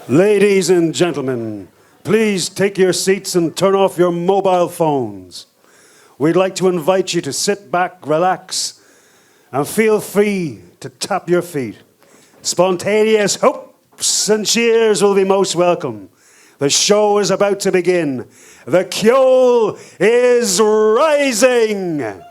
Ladies and gentlemen, please take your seats and turn off your mobile phones. We'd like to invite you to sit back, relax, and feel free to tap your feet. Spontaneous hopes and cheers will be most welcome. The show is about to begin. The Ceol is rising!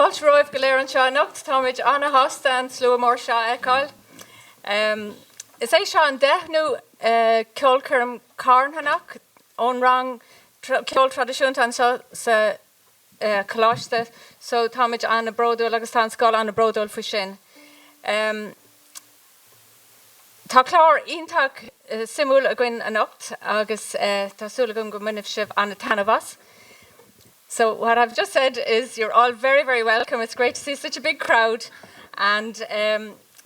Colt roibh go léir an seo anocht táid anna hosta an slú mór seo eáil. Is é seo an deithnú ceolcurm carnhanach ón rang ceol tradiisiúnta an seo sa choláiste, so táid anna brodúil agus tá scáil anna brodúil fa sin. Tá chlár iontak simúil a gcuin anocht agus tásúla go muineh sibh anna tanamhas. So what I've just said is you're all very, very welcome. It's great to see such a big crowd. And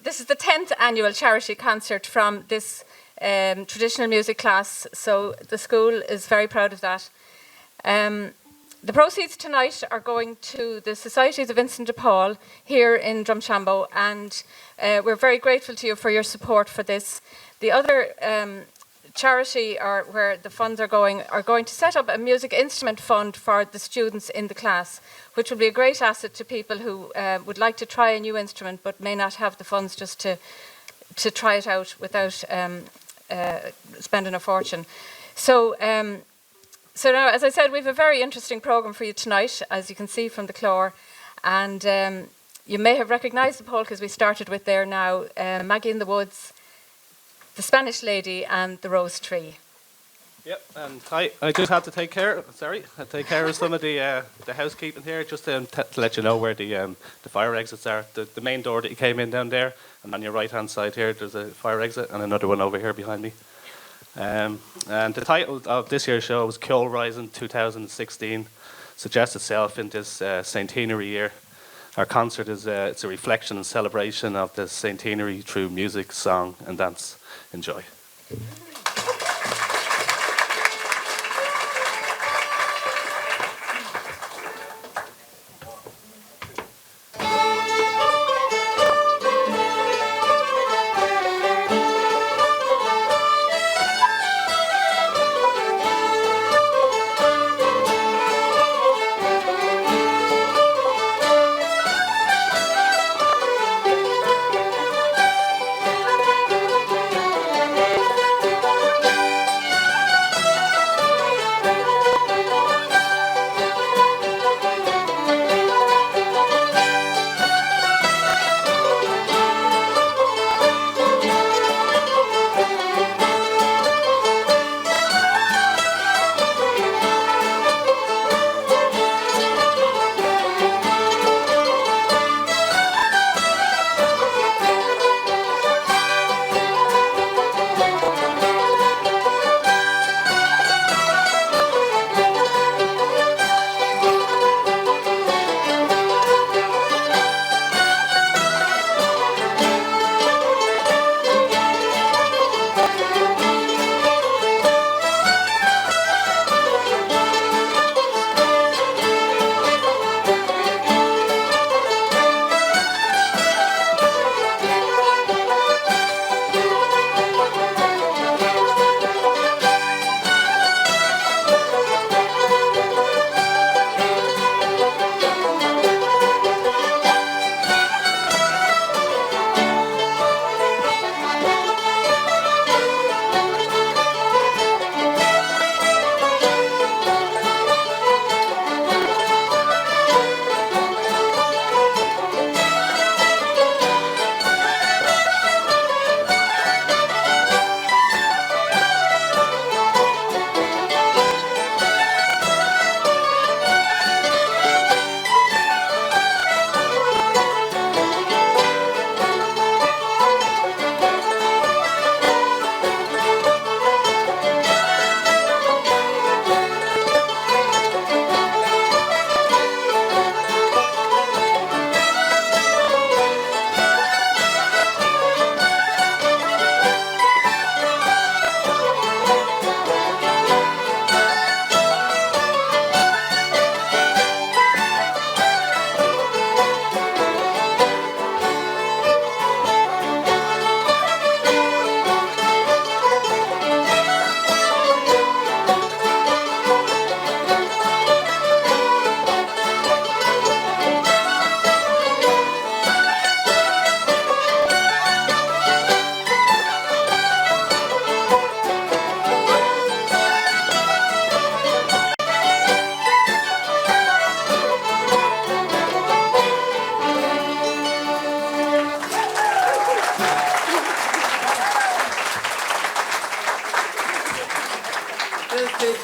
this is the 10th annual charity concert from this traditional music class. So the school is very proud of that. The proceeds tonight are going to the Society of Vincent de Paul here in Drumshanbo. And we're very grateful to you for your support for this. The other charity, or where the funds are going to set up a music instrument fund for the students in the class, which will be a great asset to people who would like to try a new instrument but may not have the funds just to try it out without spending a fortune. So now, as I said, we have a very interesting programme for you tonight, as you can see from the clore, and you may have recognised the polkas we started with there now, Maggie in the Woods, The Spanish Lady and The Rose Tree. Yep, and I just had to take care of some of the housekeeping here, just to let you know where the fire exits are. The main door that you came in down there, and on your right hand side here there's a fire exit and another one over here behind me. And the title of this year's show was Ceol Rising 2016, suggests itself in this centenary year. Our concert is it's a reflection and celebration of the centenary through music, song and dance. Enjoy.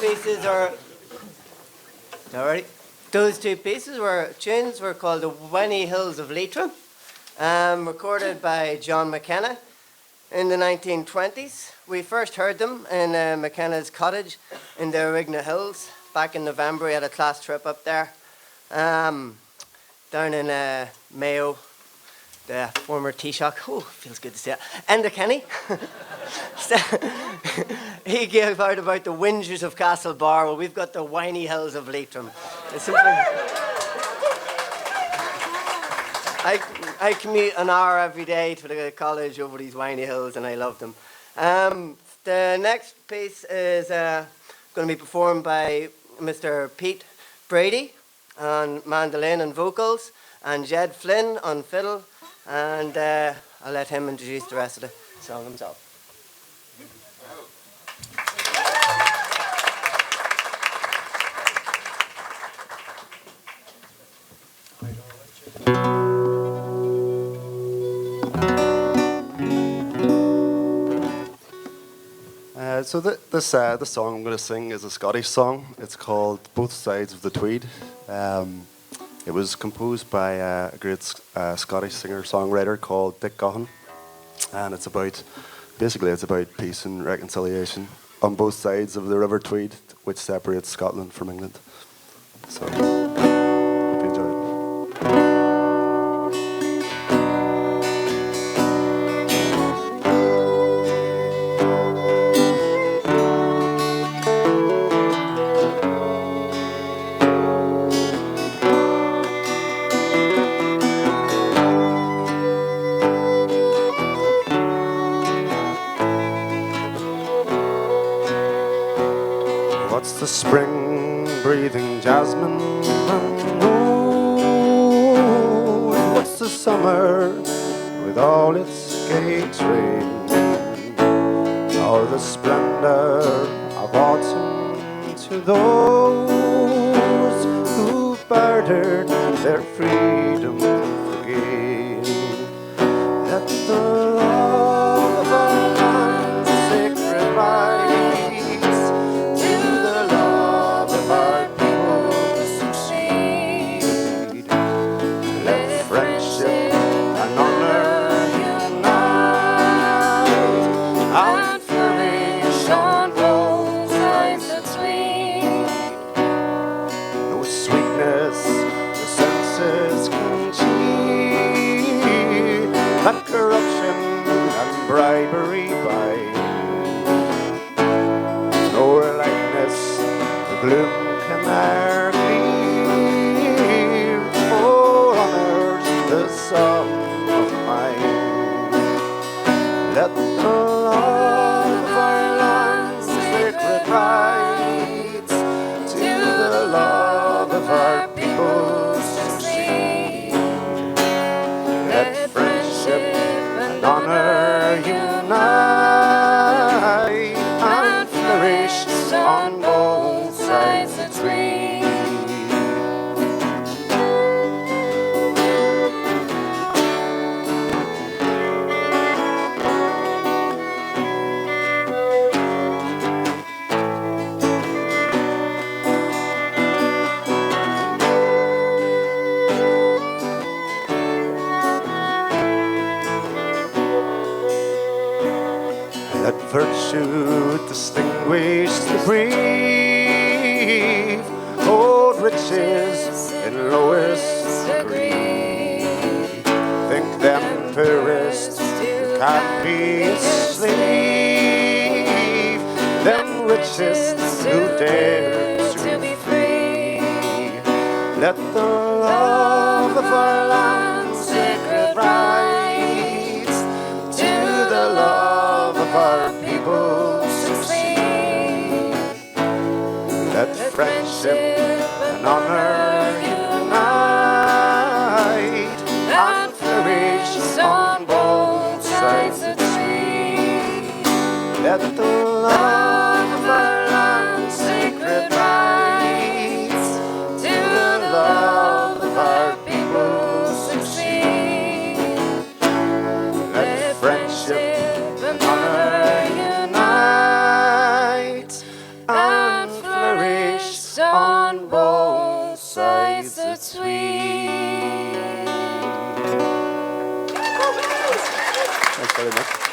pieces are... Alright. Those two pieces were tunes were called The Winey Hills of Leitrim, recorded by John McKenna in the 1920s. We first heard them in McKenna's cottage in the Arigna Hills. Back in November, we had a class trip up there. Down in Mayo, the former Taoiseach. Oh, feels good to say it. Enda Kenny. He gave out about the whingers of Castlebar. Well, we've got the Winey Hills of Leitrim. It's something... I commute an hour every day to the college over these winey hills, and I love them. The next piece is going to be performed by Mr. Pete Brady on mandolin and vocals, and Jed Flynn on fiddle, and I'll let him introduce the rest of the song himself. This song I'm going to sing is a Scottish song. It's called Both Sides of the Tweed. It was composed by a great Scottish singer-songwriter called Dick Gaughan, and it's about peace and reconciliation on both sides of the River Tweed, which separates Scotland from England. So, hope you enjoy it. What's the spring breathing jasmine and rose? What's the summer with all its gay train? Or the splendor of autumn to those who bartered their freedom for gain? Let the love of our land's sacred rights that corruption and bribery buy. Nor lightness the gloom can e'er clear, for honours the song of mine. Let the love of our land's sacred rights to the love of our people succeed. Let friendship and honour unite and flourish on both sides of the tree. Let virtue distinguish the brave, hold riches in lowest degree. Think them tourists who can't be a slave, them richest who dare to be free. Let the love of our land's sacred rights to the love of our people succeed. Let friendship and honour unite and flourish on both sides of the tree. Let the love of our land's sacred rights to the love of our people succeed. Let friendship and honour unite and flourish very much.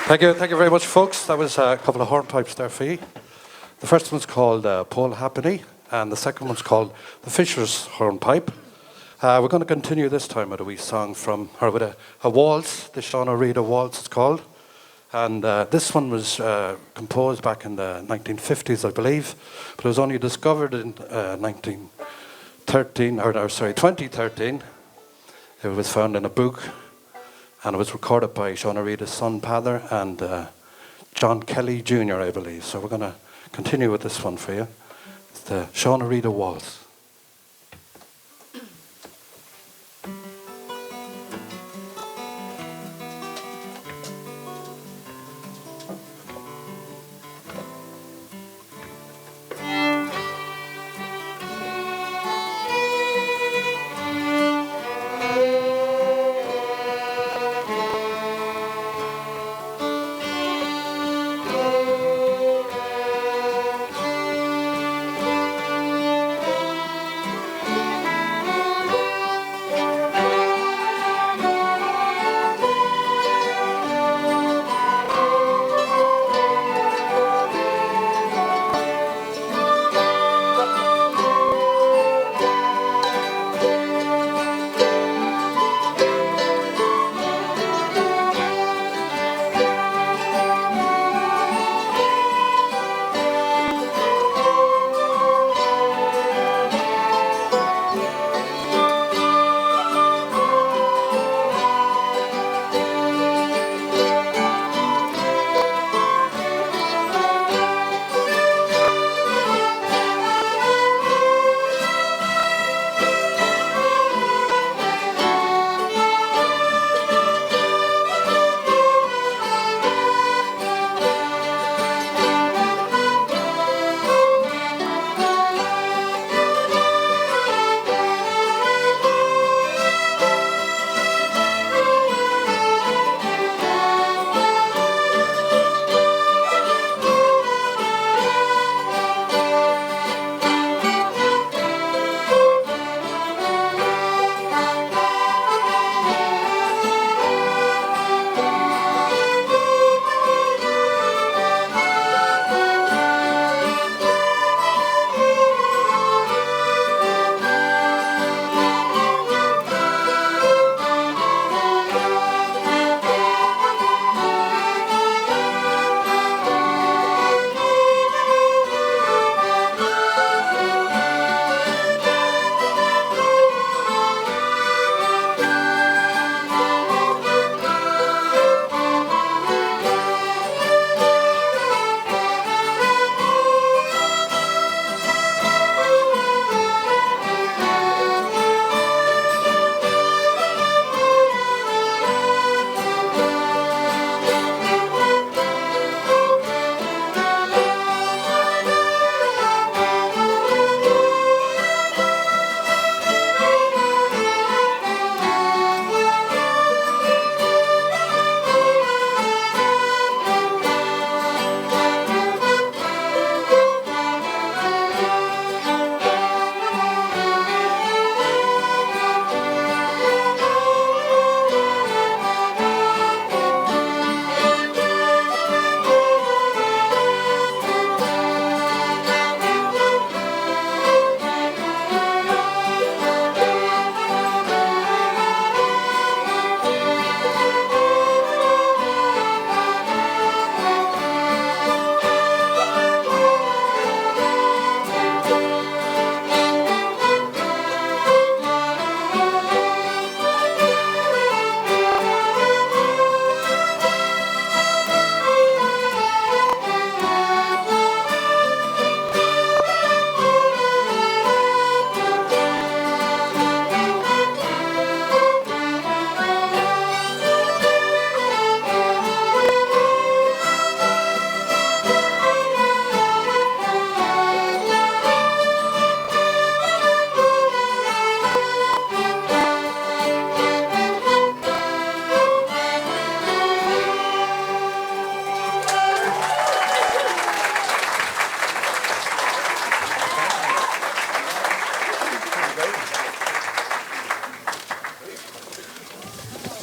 Thank you very much, folks. That was a couple of hornpipes there for you. The first one's called Paul Happany, and the second one's called The Fisher's Hornpipe. We're going to continue this time with a wee song with a waltz, the Sean O'Reilly waltz it's called. And this one was composed back in the 1950s, I believe, but it was only discovered in 2013. It was found in a book, and it was recorded by Sean O'Reilly's son, Pather, and John Kelly Jr., I believe. So we're going to continue with this one for you. It's the Sean O'Reilly waltz.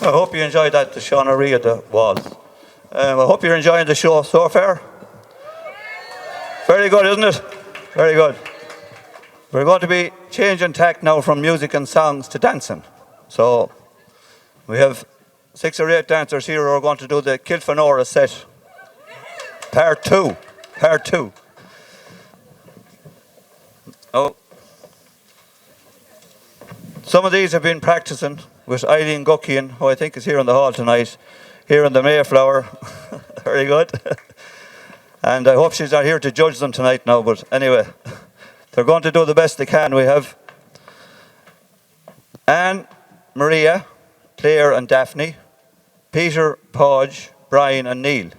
I hope you enjoyed that, the Sean O'Reilly waltz. I hope you're enjoying the show so far. Very good, isn't it? Very good. We're going to be changing tack now from music and songs to dancing. So we have 6 or 8 dancers here who are going to do the Kilfanora set. Part 2. Part 2. Oh. Some of these have been practicing with Eileen Guckian, who I think is here in the hall tonight, here in the Mayflower. Very good. And I hope she's not here to judge them tonight now, but anyway, they're going to do the best they can. We have Anne, Maria, Claire and Daphne, Peter, Podge, Brian and Neil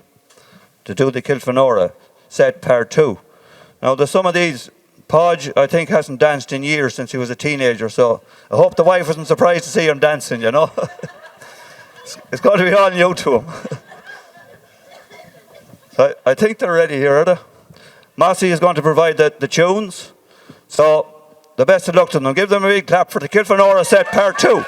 to do the Kilfanora set part 2. Now there's some of these, Podge I think hasn't danced in years since he was a teenager, so I hope the wife wasn't surprised to see him dancing, you know. It's going to be all new to him. So I think they're ready here, are they? Mossy is going to provide the tunes, so the best of luck to them. Give them a big clap for the Kilfanora set part 2.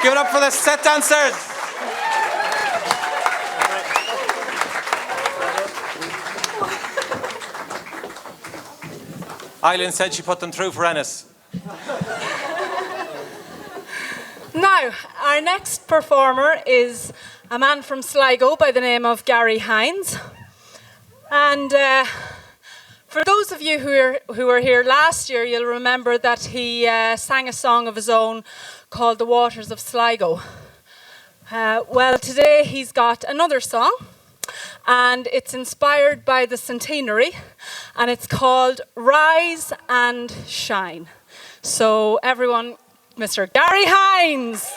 Give it up for the set dancers. Eileen said she put them through for Ennis. Now, our next performer is a man from Sligo by the name of Gary Hines. And for those of you who were here last year, you'll remember that he sang a song of his own called The Waters of Sligo. Well, today he's got another song, and it's inspired by the centenary, and it's called Rise and Shine. So everyone, Mr. Gary Hines.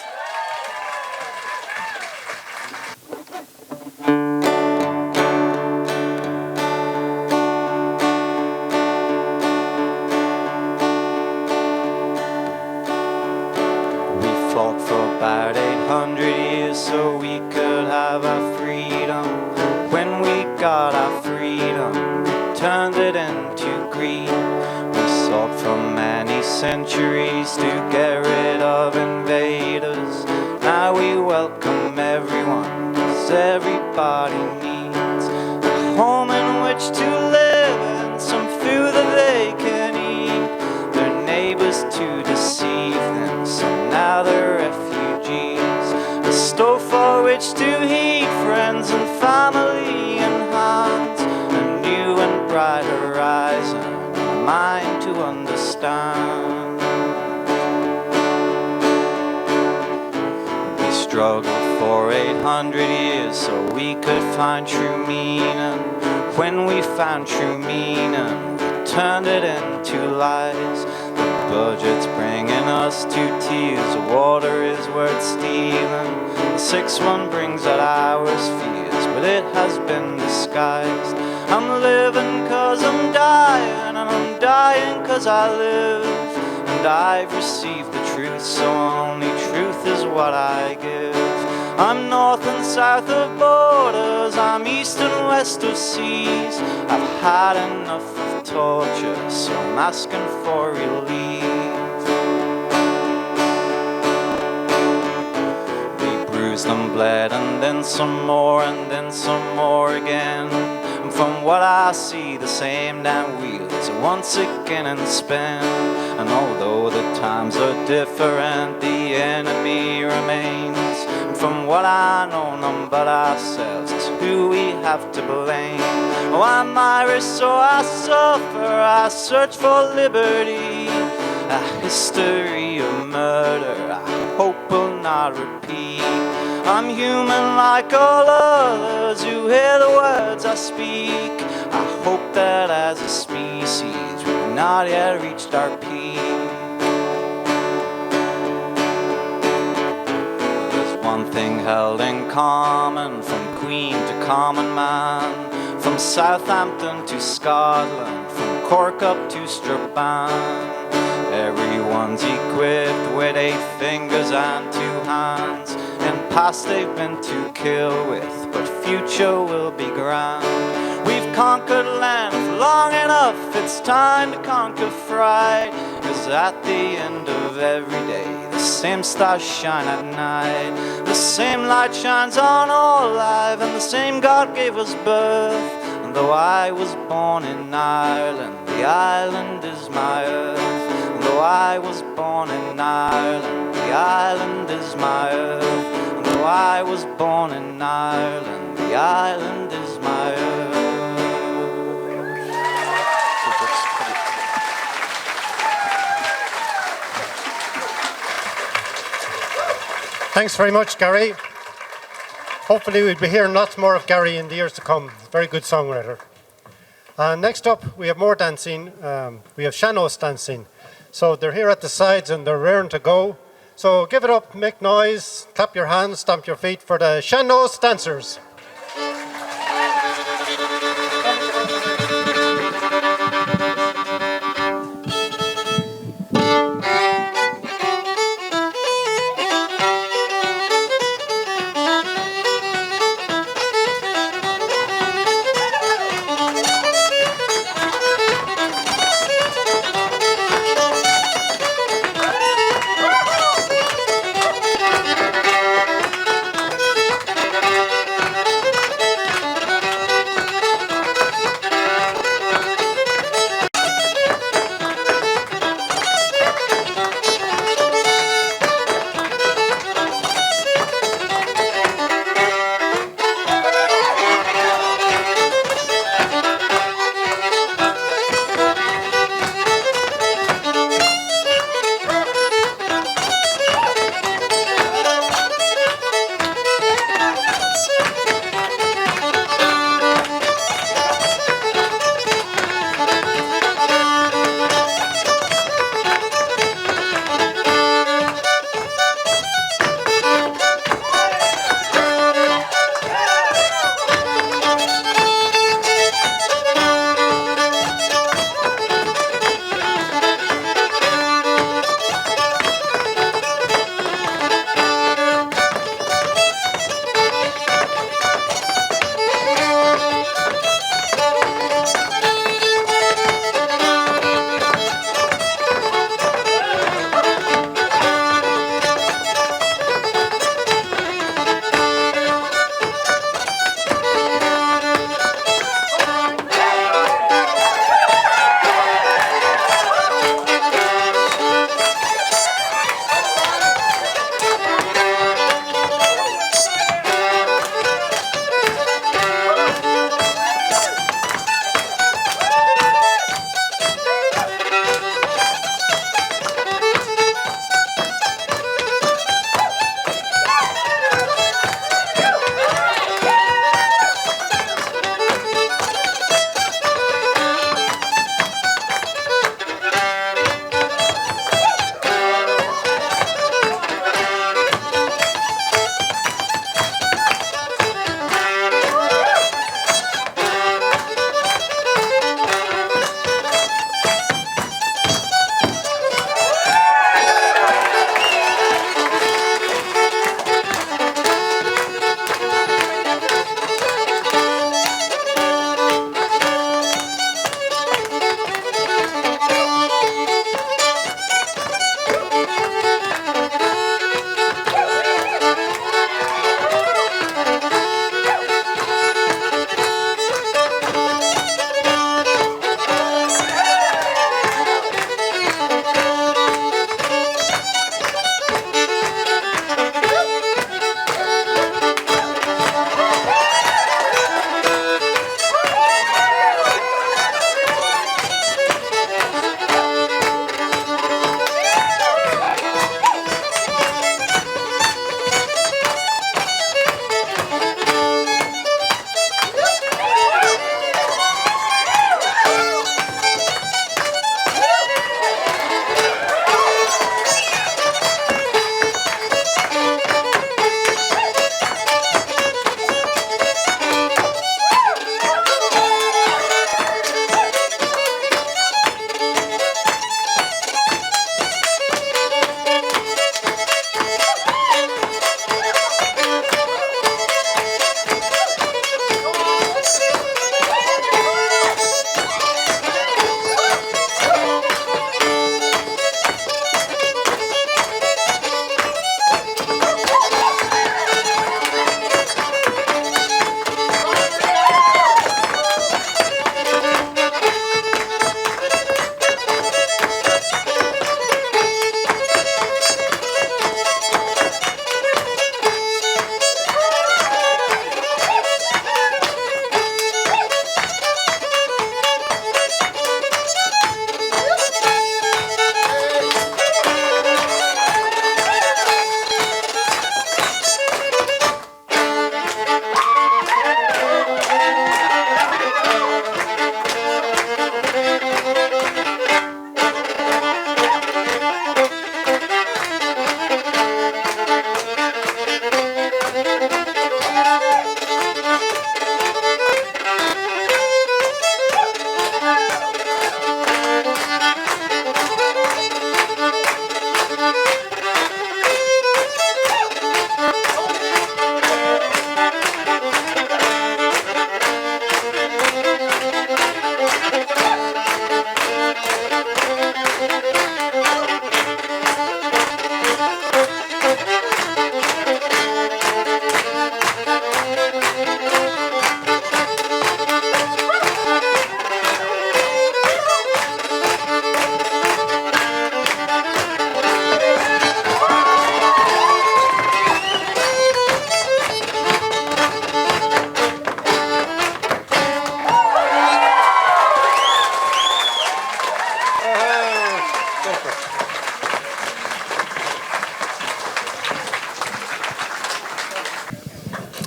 Fought for about 800 years so we could have our freedom. When we got our freedom, we turned it into greed. We sought for many centuries to get rid of invaders. Now we welcome everyone, 'cause everybody needs a home in which to live and some food that they can eat. Their neighbors to deceive them, so now they're refugees. which to heed, friends and family in hand, a new and bright horizon, a mind to understand. We struggled for 800 years so we could find true meaning. When we found true meaning, we turned it into lies. The budget's bringing us to tears, water is worth stealing. The sixth one brings out ours fears, but it has been disguised. I'm living 'cause I'm dying, and I'm dying 'cause I live. And I've received the truth, so only truth is what I give. I'm north and south of borders, I'm east and west of seas. I've had enough of torture, so I'm asking for relief. We bruised and bled, and then some more, and then some more again. And from what I see, the same damn wheels once again and spin. And although the times are different, the enemy remains. And from what I know, none but ourselves is who we have to blame. Oh, I'm Irish, so I suffer, I search for liberty. A history of murder I hope will not repeat. I'm human like all others who hear the words I speak. I hope that as a species we've not yet reached our peak. There's one thing held in common, from queen to common man, from Southampton to Scotland, from Cork up to Strabane. Everyone's equipped with 8 fingers and 2 hands. In past they've been to kill with, but future will be grand. We've conquered land for long enough, it's time to conquer fright. 'Cause at the end of every day, the same stars shine at night. The same light shines on all life, and the same God gave us birth. And though I was born in Ireland, the island is my earth. And though I was born in Ireland, the island is my earth. And though I was born in Ireland, the island is my earth. Thanks very much, Gary. Hopefully we'll be hearing lots more of Gary in the years to come. Very good songwriter. Next up, we have more dancing. We have Seanos dancing. So they're here at the sides and they're raring to go. So give it up, make noise, clap your hands, stamp your feet for the Seanos dancers.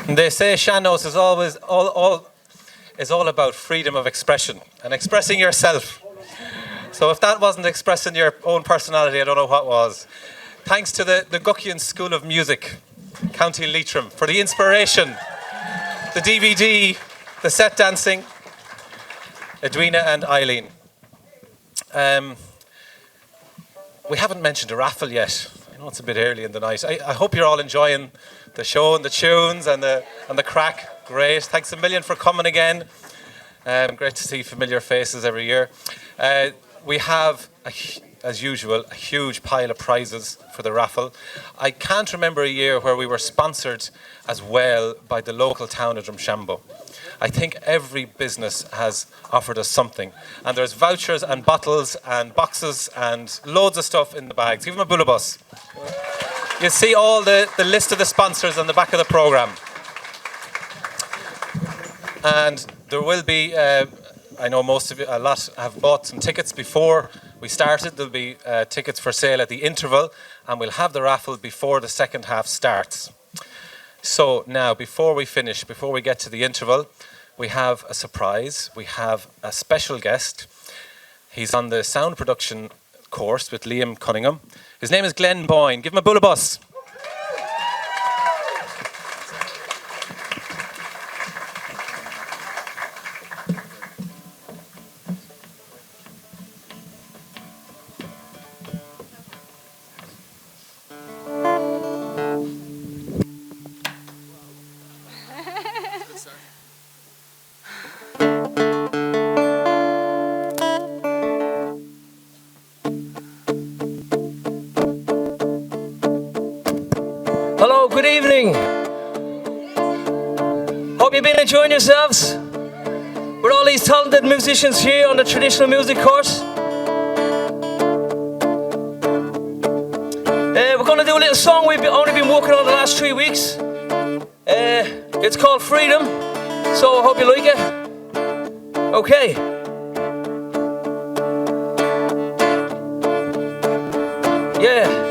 They say Shannos is always all about freedom of expression and expressing yourself. So if that wasn't expressing your own personality, I don't know what was. Thanks to the Guckian School of Music, County Leitrim, for the inspiration, the DVD, the set dancing, Edwina and Eileen. We haven't mentioned a raffle yet. I know it's a bit early in the night. I hope you're all enjoying the show and the tunes and the crack. Great. Thanks a million for coming again. Great to see familiar faces every year. We have, as usual, a huge pile of prizes for the raffle. I can't remember a year where we were sponsored as well by the local town of Drumshanbo. I think every business has offered us something. And there's vouchers and bottles and boxes and loads of stuff in the bags. Give them a bullabus. You'll see all the list of the sponsors on the back of the programme. And there will be, I know most of you, a lot have bought some tickets before we started. There'll be tickets for sale at the interval, and we'll have the raffle before the second half starts. So now, before we finish, before we get to the interval, we have a surprise. We have a special guest. He's on the sound production course with Liam Cunningham. His name is Glenn Boyne. Give him a bullabus. Hello, good evening. Hope you've been enjoying yourselves with all these talented musicians here on the traditional music course. We're going to do a little song we've only been working on the last 3 weeks. It's called Freedom, so I hope you like it. Okay. Yeah.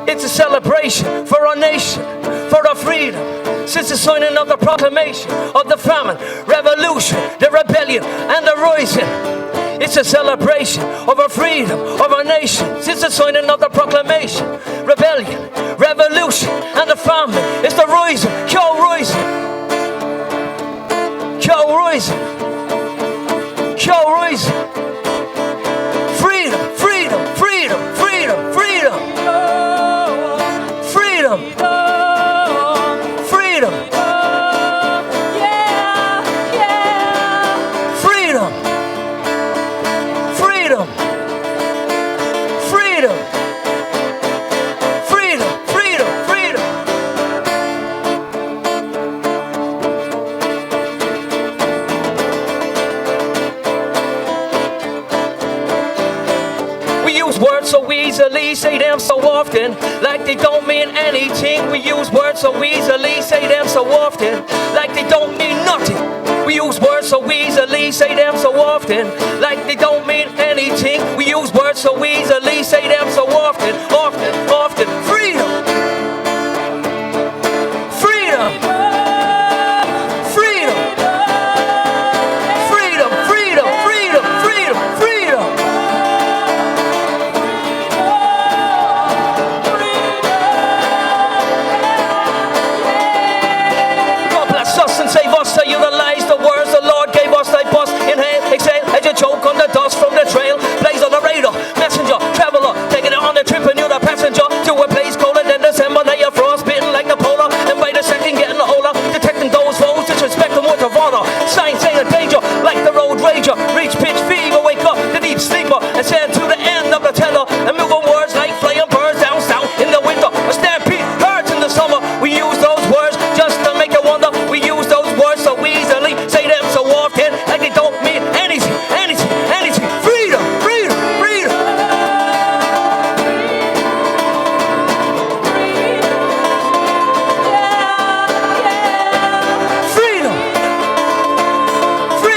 It's a celebration for our nation, for our freedom. Since the signing of the proclamation of the famine, revolution, the rebellion, and the rising. It's a celebration of our freedom, of our nation. Since the signing of the proclamation, rebellion, revolution, and the famine. It's the rising, Ceol rising, Ceol rising, Ceol rising. Freedom, freedom, freedom, freedom, freedom. Freedom. Freedom. Freedom. Freedom. Freedom. Freedom. Freedom. Freedom. We use words so easily, say them so often, like they don't mean anything. We use words so easily, say them so often, like they don't mean nothing. We use words so easily, say them so often, like they don't mean anything. We use words so easily, say them so often, often, often. Freedom. Freedom. Freedom. Freedom, freedom, freedom, freedom, freedom. God bless us and save us to utilize the words the Lord gave us. Like bust, inhale, exhale, as you choke on the dust from the trail. Blaze on the radar, messenger, traveler, taking it on the trip and you're the passenger to a place colder than December. Now you're frostbitten like the polar, and by the second getting older, detecting those foes, disrespect them with of honor. Signs saying danger, like the road rager. Reach pitch fever, wake up the deep sleeper, and send to the end of the teller. And move on words like flying birds down south in the winter. A stampede hurts in the summer. We use those words just to make you wonder. We use those words so easily, say them so often, like they don't mean anything, anything, anything. Freedom, freedom, freedom. Freedom. Freedom.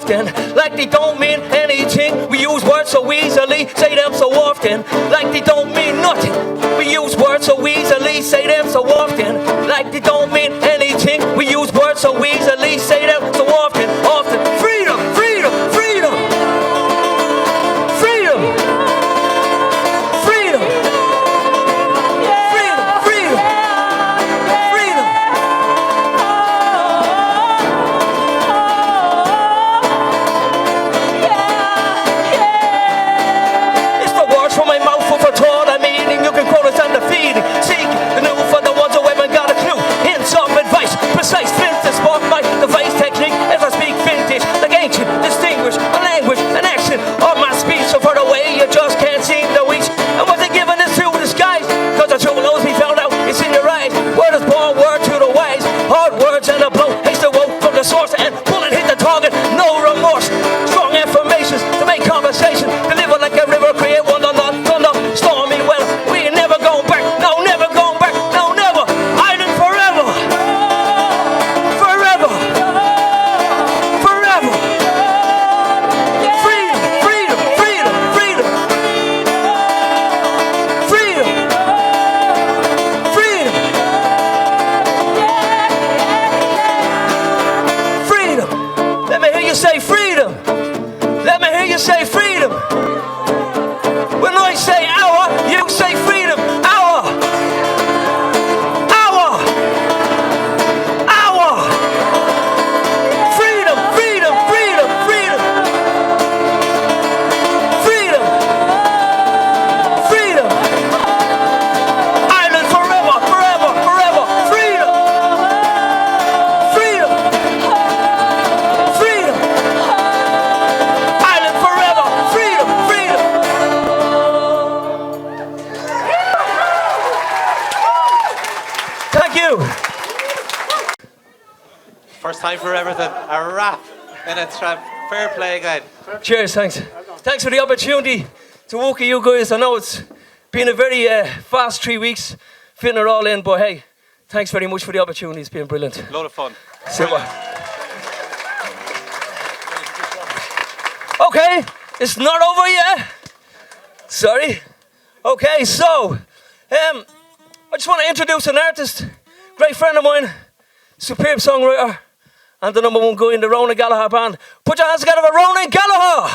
often, like they don't mean anything. We use words so easily, say them so often, like they don't mean nothing. We use words so easily, say them so often, like they don't mean anything. We use words so easily, say them so often, often. Freedom, freedom, freedom. Freedom. Freedom. Freedom, freedom. Freedom. It's the words from my mouth for thought I'm eating. You can quote us on the feeding. Seek the new for the ones who haven't got a clue. Hints of advice, precise fits to spot my device technique as I speak vintage, like ancient, distinguished, a language, an accent of my speech. So far away, you just can't seem to reach. I wasn't given this to disguise, cause the truth knows me found out, it's in your eyes. Word is born, word to the wise. Hard words and a blow, haste the woke from the source, and bullet hit the target, no remorse. Strong affirmations to make conversation, deliver like a river, create one thunder, stormy weather. We ain't never going back, no, never going back, no, never. Island forever. Forever. Forever. Freedom, freedom, freedom, freedom. Freedom. Freedom. Freedom. Let me hear you say freedom. Let me hear you say freedom. When I say our, you say freedom. Our. Our. Our. Freedom, freedom, freedom, freedom. Freedom. Freedom. Island forever, forever, forever. Freedom. Freedom. Freedom. Island forever. Freedom, freedom. Thank you. First time for everything. A rap in a trap. Fair play again. Cheers, thanks. Thanks for the opportunity to walk with you guys. I know it's been a very fast 3 weeks fitting it all in, but hey, thanks very much for the opportunity. It's been brilliant. Load of fun. Super. Okay, it's not over yet. Sorry. Okay, so I just want to introduce an artist, great friend of mine, superb songwriter, and the #1 guy in the Ronan Gallagher band. Put your hands together for Ronan Gallagher.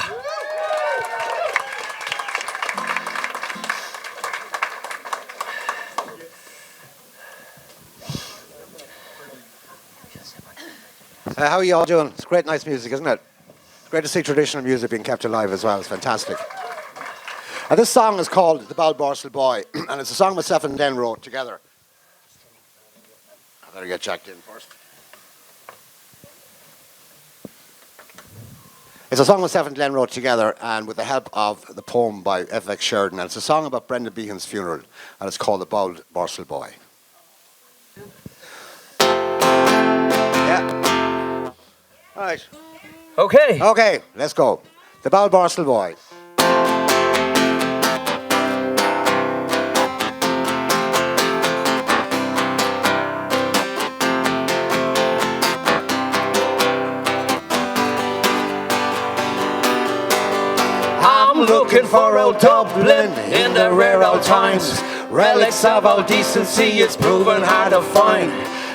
How are you all doing? It's great, nice music, isn't it? It's great to see traditional music being kept alive as well. It's fantastic. And this song is called The Balborsal Boy, and it's a song myself and Den wrote together. I better get jacked in first. It's a song myself and Glenn wrote together, and with the help of the poem by F.X. Sheridan. And it's a song about Brenda Behan's funeral, and it's called The Balborsal Boy. Yeah. All right. Okay. Okay, let's go. The Balborsal Boy. I'm looking for old Dublin in the rare old times. Relics of old decency, it's proven hard to find.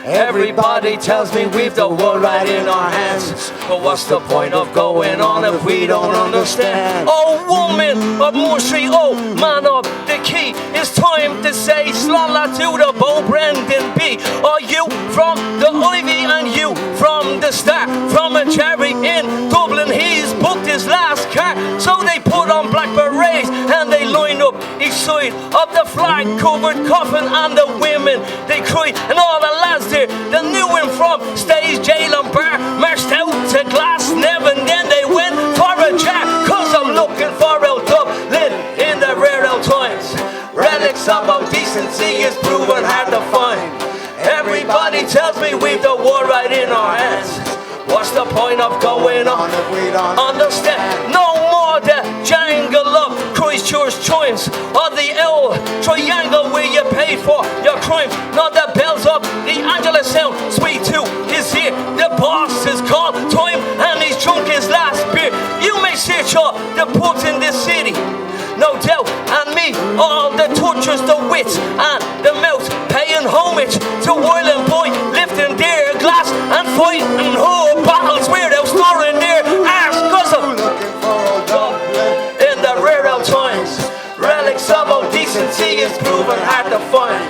Everybody tells me we've the world right in our hands, but what's the point of going on if we don't understand? Oh woman of Moore Street, oh man of the key, it's time to say slala to the Bo Brendan B. Are you from the Ivy and you from the Star? From a cherry in Dublin, he's booked his last car. So they put on black berets and they line up each side of the flag covered coffin, and the women they cried, and all the lads there they knew him from stage, jail and bar, marched out to Glasnevin, then they went for a chat. Cause I'm looking for old Dublin in the rare old times. Relics of old decency is proven hard to find. Everybody tells me we've the war right in our hands. What's the point of going on if we don't understand? No more the jangle of Christchurch chimes, or the L triangle where you pay for your crime. Not the bells of the Angela sound. Sweet too is here, the boss is called time, and he's drunk his last all the touches, the wits and the mouth, paying homage to whirling boy, lifting their glass and fighting whole battles without snoring their arse. Cause I'm looking for old Dublin in the rare old times. Relics of old decency is proven hard to find.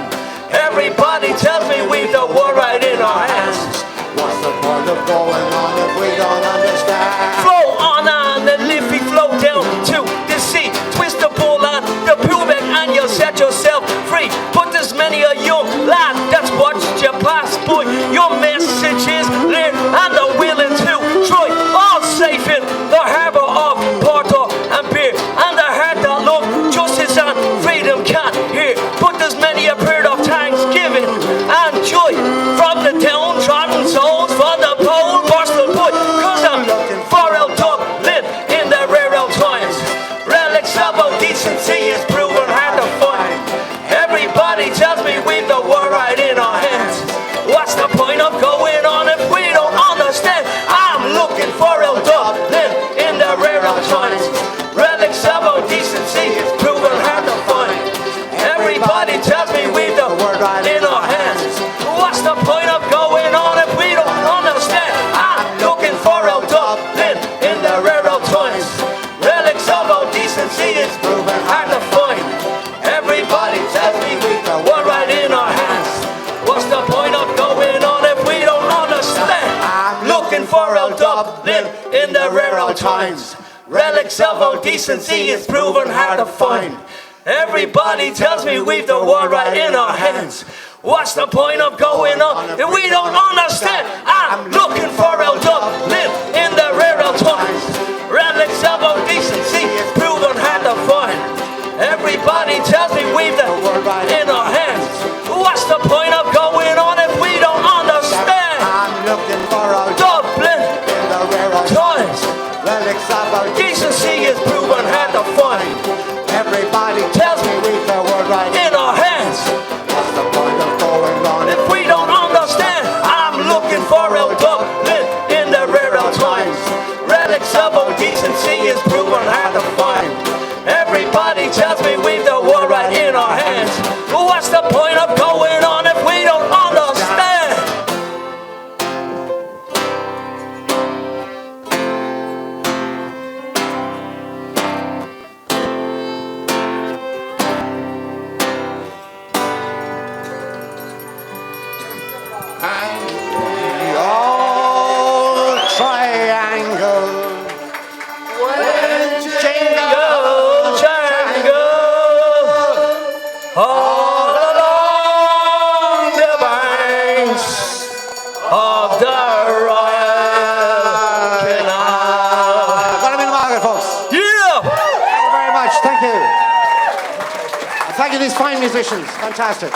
Everybody tells me we've the war right in our hands. What's the point of going on if we don't understand? Flow on and the leafy flow down to the sea. Twist the bull and the pubic and you'll set yourself free. But there's many a young lad that's watched you pass by. Your message is learn and the willing to try. All safe in the harbour of Porto and beer. And the heart that love justice and freedom can't hear. But there's many a period of thanksgiving and joy from the downtrodden souls from the pole Boston boy. Cause I'm looking for El Dublin in the rare old times. Relics of old decency is proven hard to find. Everybody tells me we've the war right in our hands. What's the point of going on if we don't understand? I'm looking for El Dublin in the rare old times. Relics of old decency is proven hard to find. Everybody tells me we've the war right in our hands. What's the point of going on if we don't understand? I'm looking for El Dublin in the rare old times. Relics of old decency is proven hard to find. Everybody tells me we've the war right in our hands. What's the point of going on if we don't understand? I'm looking for El Dublin in the rare old times. Relics of old decency is proven hard to find. Everybody tells me we've the war right in our hands. What's the point of going on if we don't understand? I'm looking for El Dublin in the rare old times. Relics of old decency is proven hard to find. Everybody tells me we've the war right in our hands. What's the point of going on if we don't understand? I'm looking for El Dublin in the rare old times. Relics of old decency is proven hard to find. Everybody tells me we've the war right in our hands. What's the point of going on if we don't understand? I'm looking for El Dublin in the rare old times. Relics of old decency is proven hard to find. Everybody tells me we've the war right in our hands. What's the point of going on if we don't understand? All along the banks of the Royal Canal. Got him in the market, folks. Yeah! Thank you very much. Thank you. And thank you, these fine musicians. Fantastic.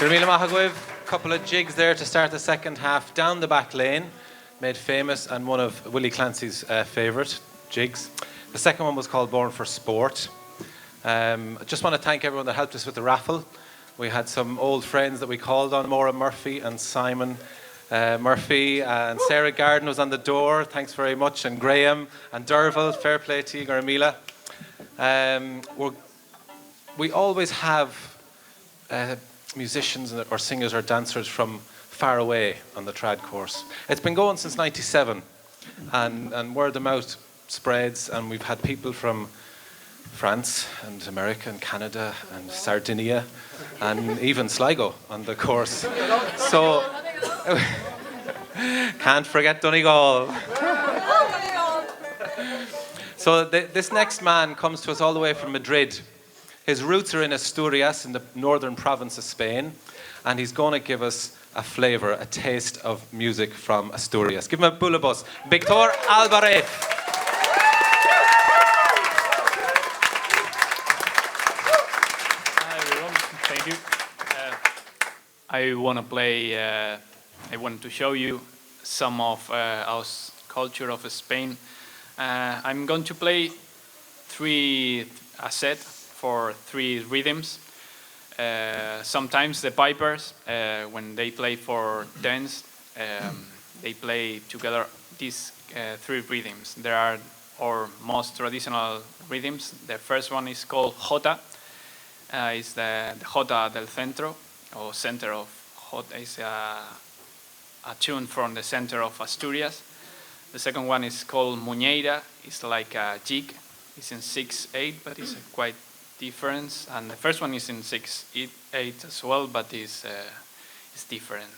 Dermila Mahagwiv, a couple of jigs there to start the second half down the back lane, made famous and one of Willie Clancy's favourite jigs. The second one was called Born for Sport. I just want to thank everyone that helped us with the raffle. We had some old friends that we called on, Maura Murphy and Simon Murphy, and Sarah Garden was on the door, thanks very much, and Graham and Derval, fair play to you, Garmila. We always have musicians or singers or dancers from far away on the trad course. It's been going since '97, and word of mouth spreads, and we've had people from France and America and Canada and Sardinia and even Sligo on the course. So can't forget Donegal. So this next man comes to us all the way from Madrid. His roots are in Asturias, in the northern province of Spain, and he's going to give us a flavour, a taste of music from Asturias. Give him a bulabus. Victor Alvarez. Hi everyone, thank you. I want to play, I want to show you some of our culture of Spain. I'm going to play a set for 3 rhythms. Sometimes the pipers, when they play for dance, they play together these 3 rhythms. There are our most traditional rhythms. The first one is called Jota. It's the Jota del Centro, or center of Jota. It's a tune from the center of Asturias. The second one is called Muñeira. It's like a jig. It's in 6/8, but it's quite different. And the first one is in 6/8 as well, but it's different.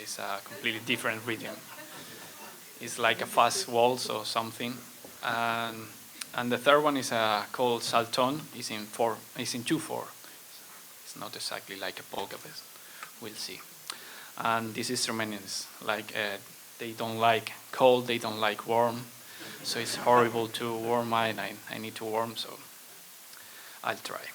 It's a completely different rhythm. It's like a fast waltz or something. And the third one is called Salton. It's in 4. It's in 2/4. It's not exactly like a polka, but we'll see. And this instrument is like they don't like cold, they don't like warm, so it's horrible to warm mine. I need to warm, so I'll try.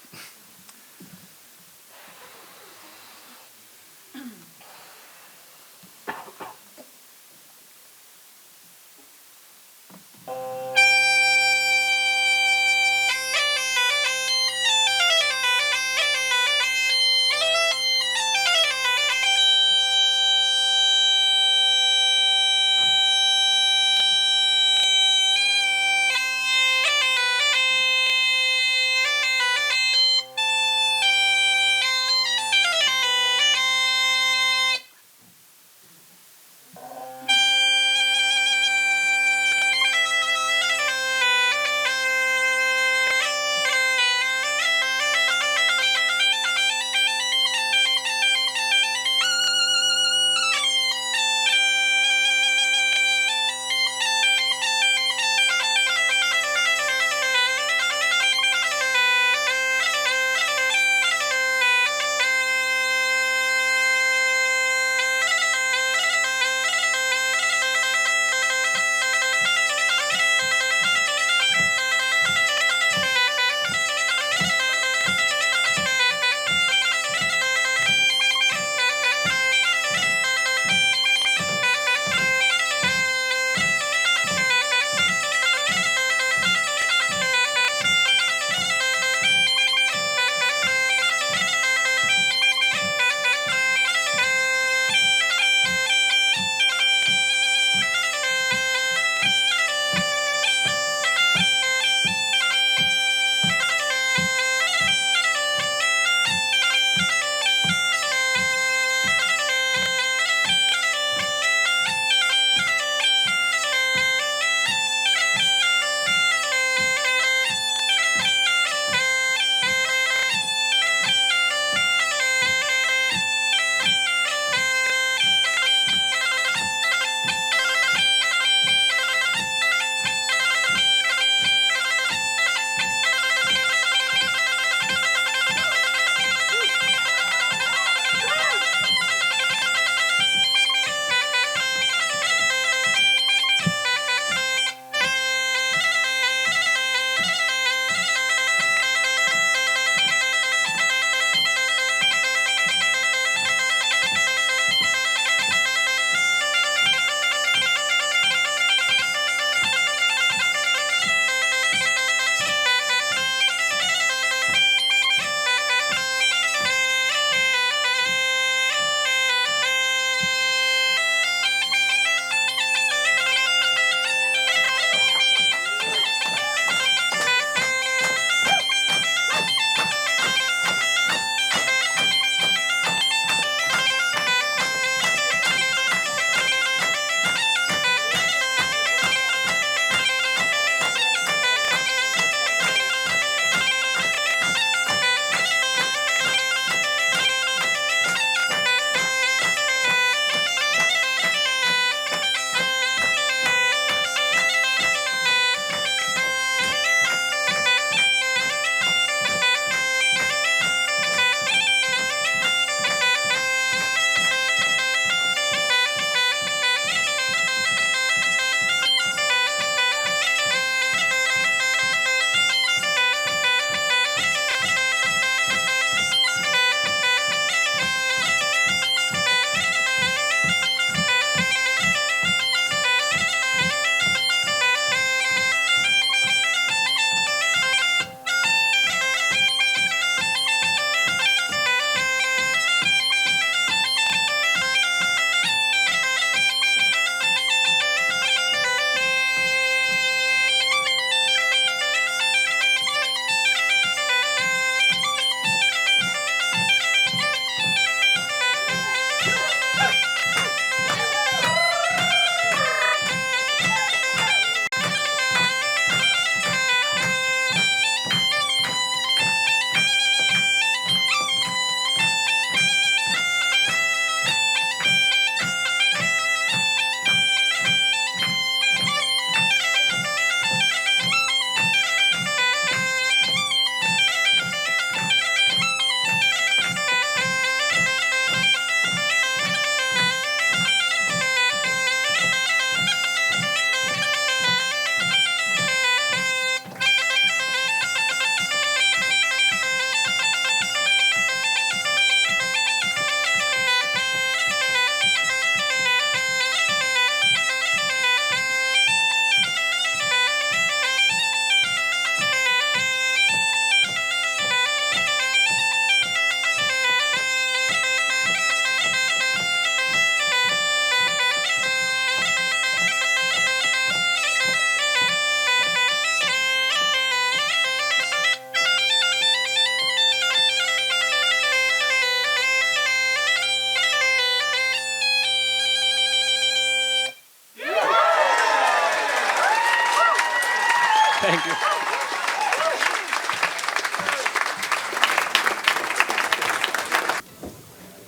Thank you.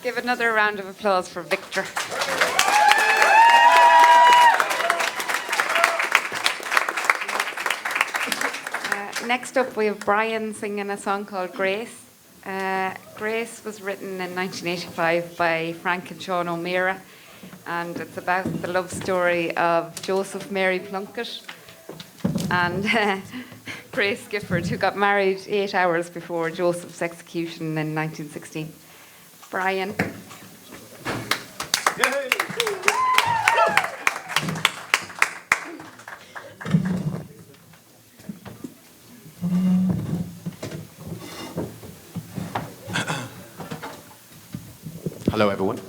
Give another round of applause for Victor. Next up, we have Brian singing a song called Grace. Grace was written in 1985 by Frank and Sean O'Meara, and it's about the love story of Joseph Mary Plunkett and Grace Gifford, who got married 8 hours before Joseph's execution in 1916. Brian. Hello, everyone.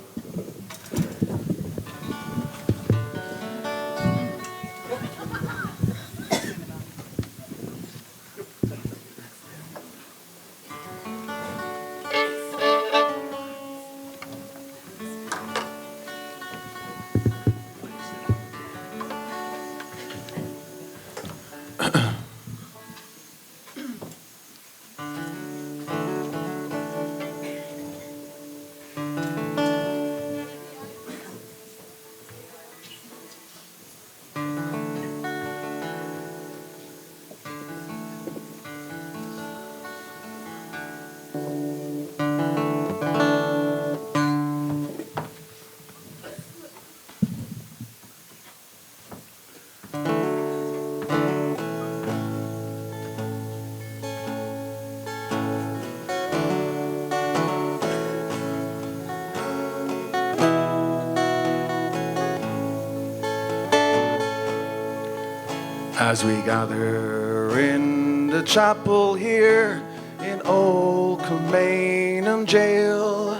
As we gather in the chapel here in Old Kilmainham Jail,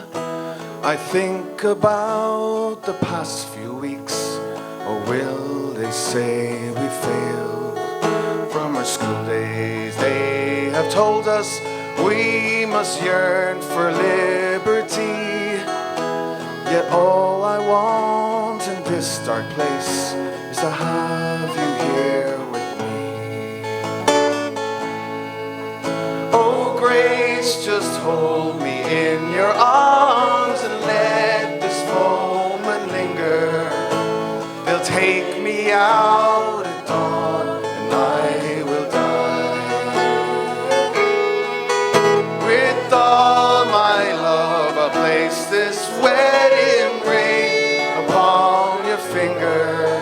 I think about the past few weeks, or will they say we failed? From our school days they have told us we must yearn for liberty, yet all I want in this dark place is to have you here. Grace, just hold me in your arms and let this moment linger. They'll take me out at dawn and I will die. With all my love I'll place this wedding ring upon your finger.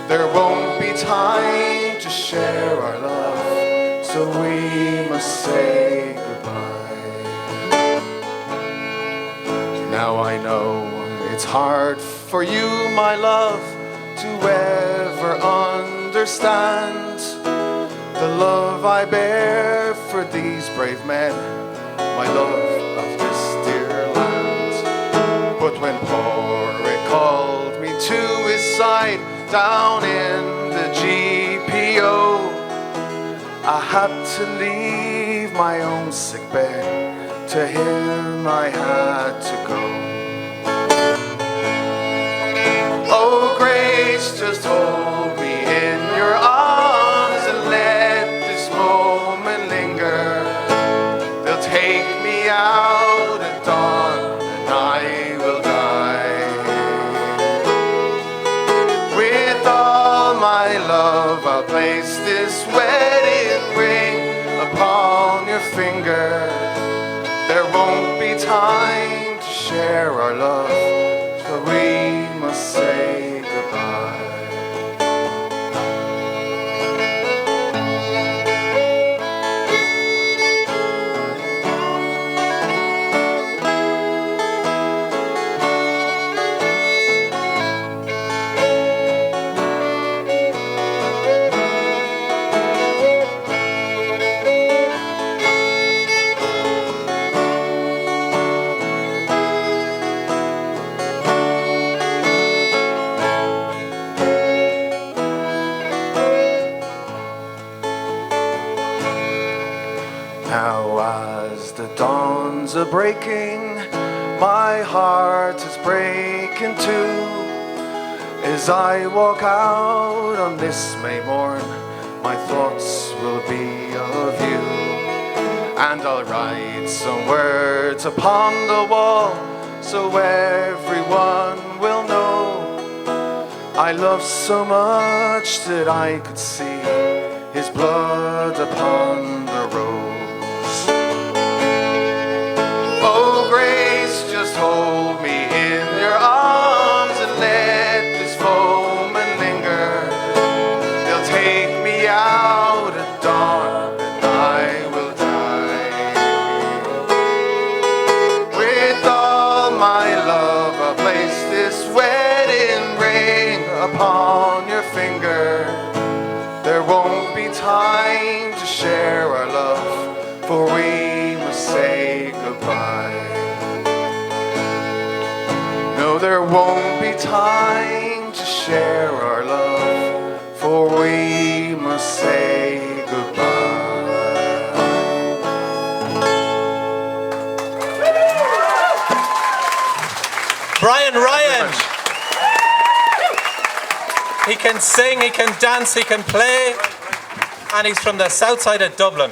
There won't be time to share our love, so we must say now I know it's hard for you, my love, to ever understand the love I bear for these brave men, my love of this dear land. But when Porrick called me to his side down in the GPO, I had to leave my own sick bed. To him I had to go. Oh, Grace, just hold me in your arms and let this moment linger. They'll take me out at dawn and I will die. With all my love I'll place this wedding ring upon your finger. There won't be time to share our love, so we must say goodbye. Dawns are breaking, my heart is breaking too. As I walk out on this May morn my thoughts will be of you. And I'll write some words upon the wall so everyone will know I love so much that I could see his blood upon the rose. Oh, grace, just hold me in your arms and let this moment linger. They'll take me out at dawn and I will die. With all my love I'll place this wedding ring upon your finger. There won't be time to share our love, for we must say goodbye. No, there won't be time to share our love, for we must say goodbye. Brian Ryan. He can sing, he can dance, he can play, and he's from the south side of Dublin.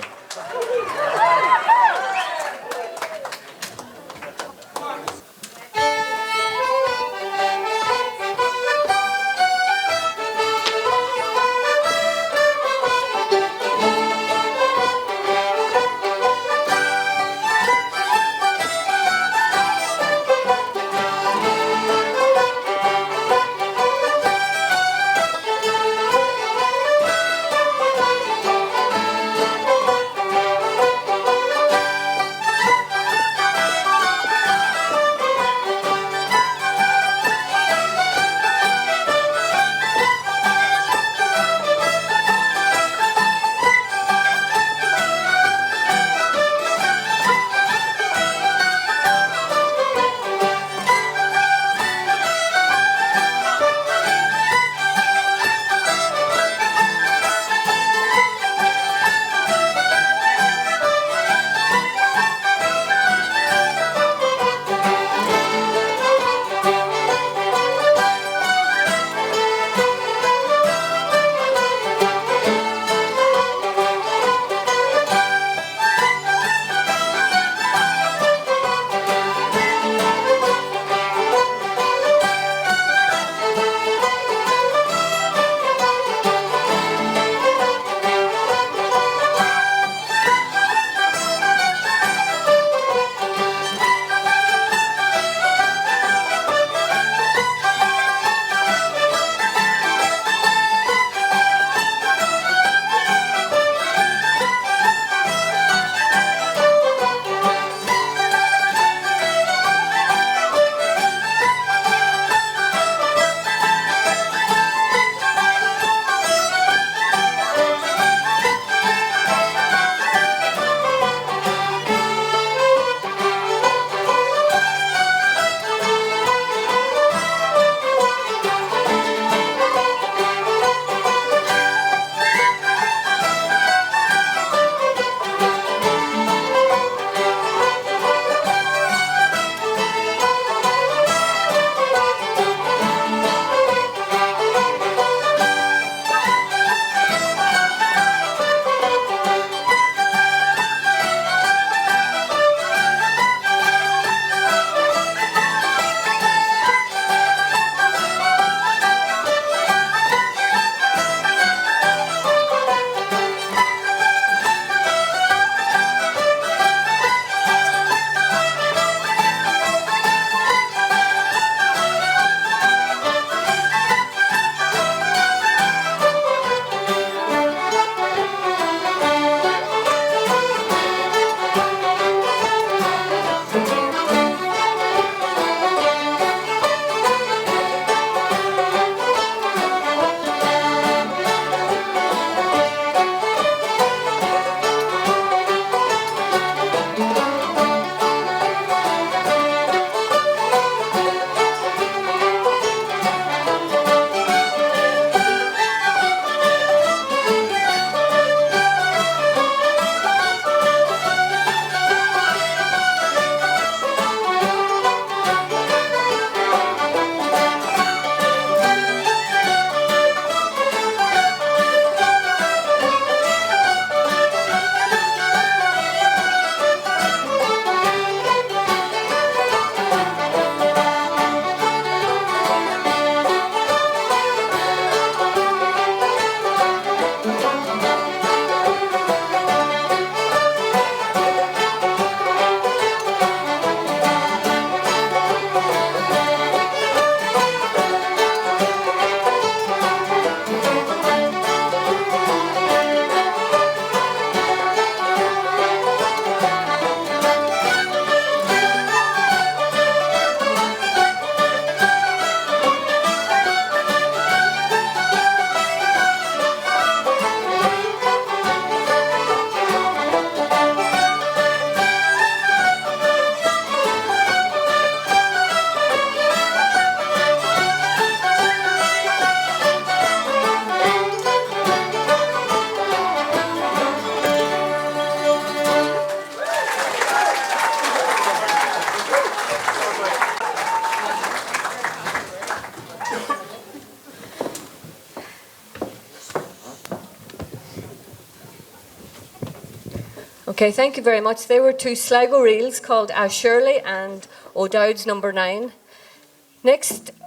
Okay, thank you very much. They were two Sligo reels called As Shirley and O'Dowd's Number 9.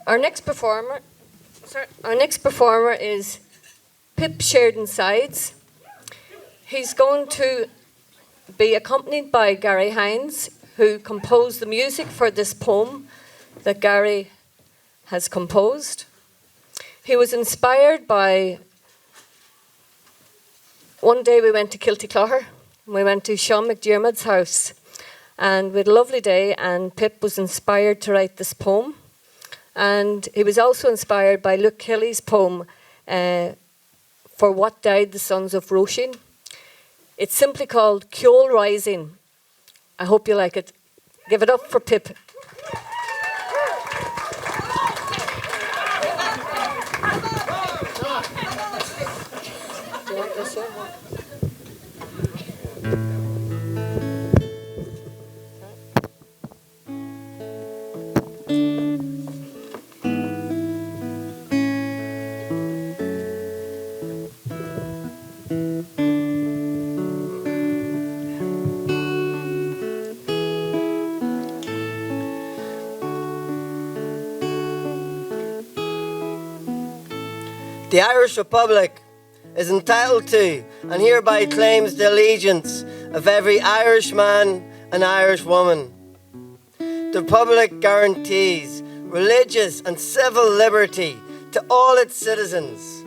Our next performer is Pip Sheridan Sides. He's going to be accompanied by Gary Hines, who composed the music for this poem that Gary has composed. He was inspired by, one day we went to Kiltyclogher, we went to Sean McDermott's house, and we had a lovely day, and Pip was inspired to write this poem. And he was also inspired by Luke Kelly's poem, For What Died the Sons of Roisin. It's simply called Ceol Rising. I hope you like it. Give it up for Pip. Do you want this here? The Irish Republic is entitled to and hereby claims the allegiance of every Irishman and Irish woman. The Republic guarantees religious and civil liberty to all its citizens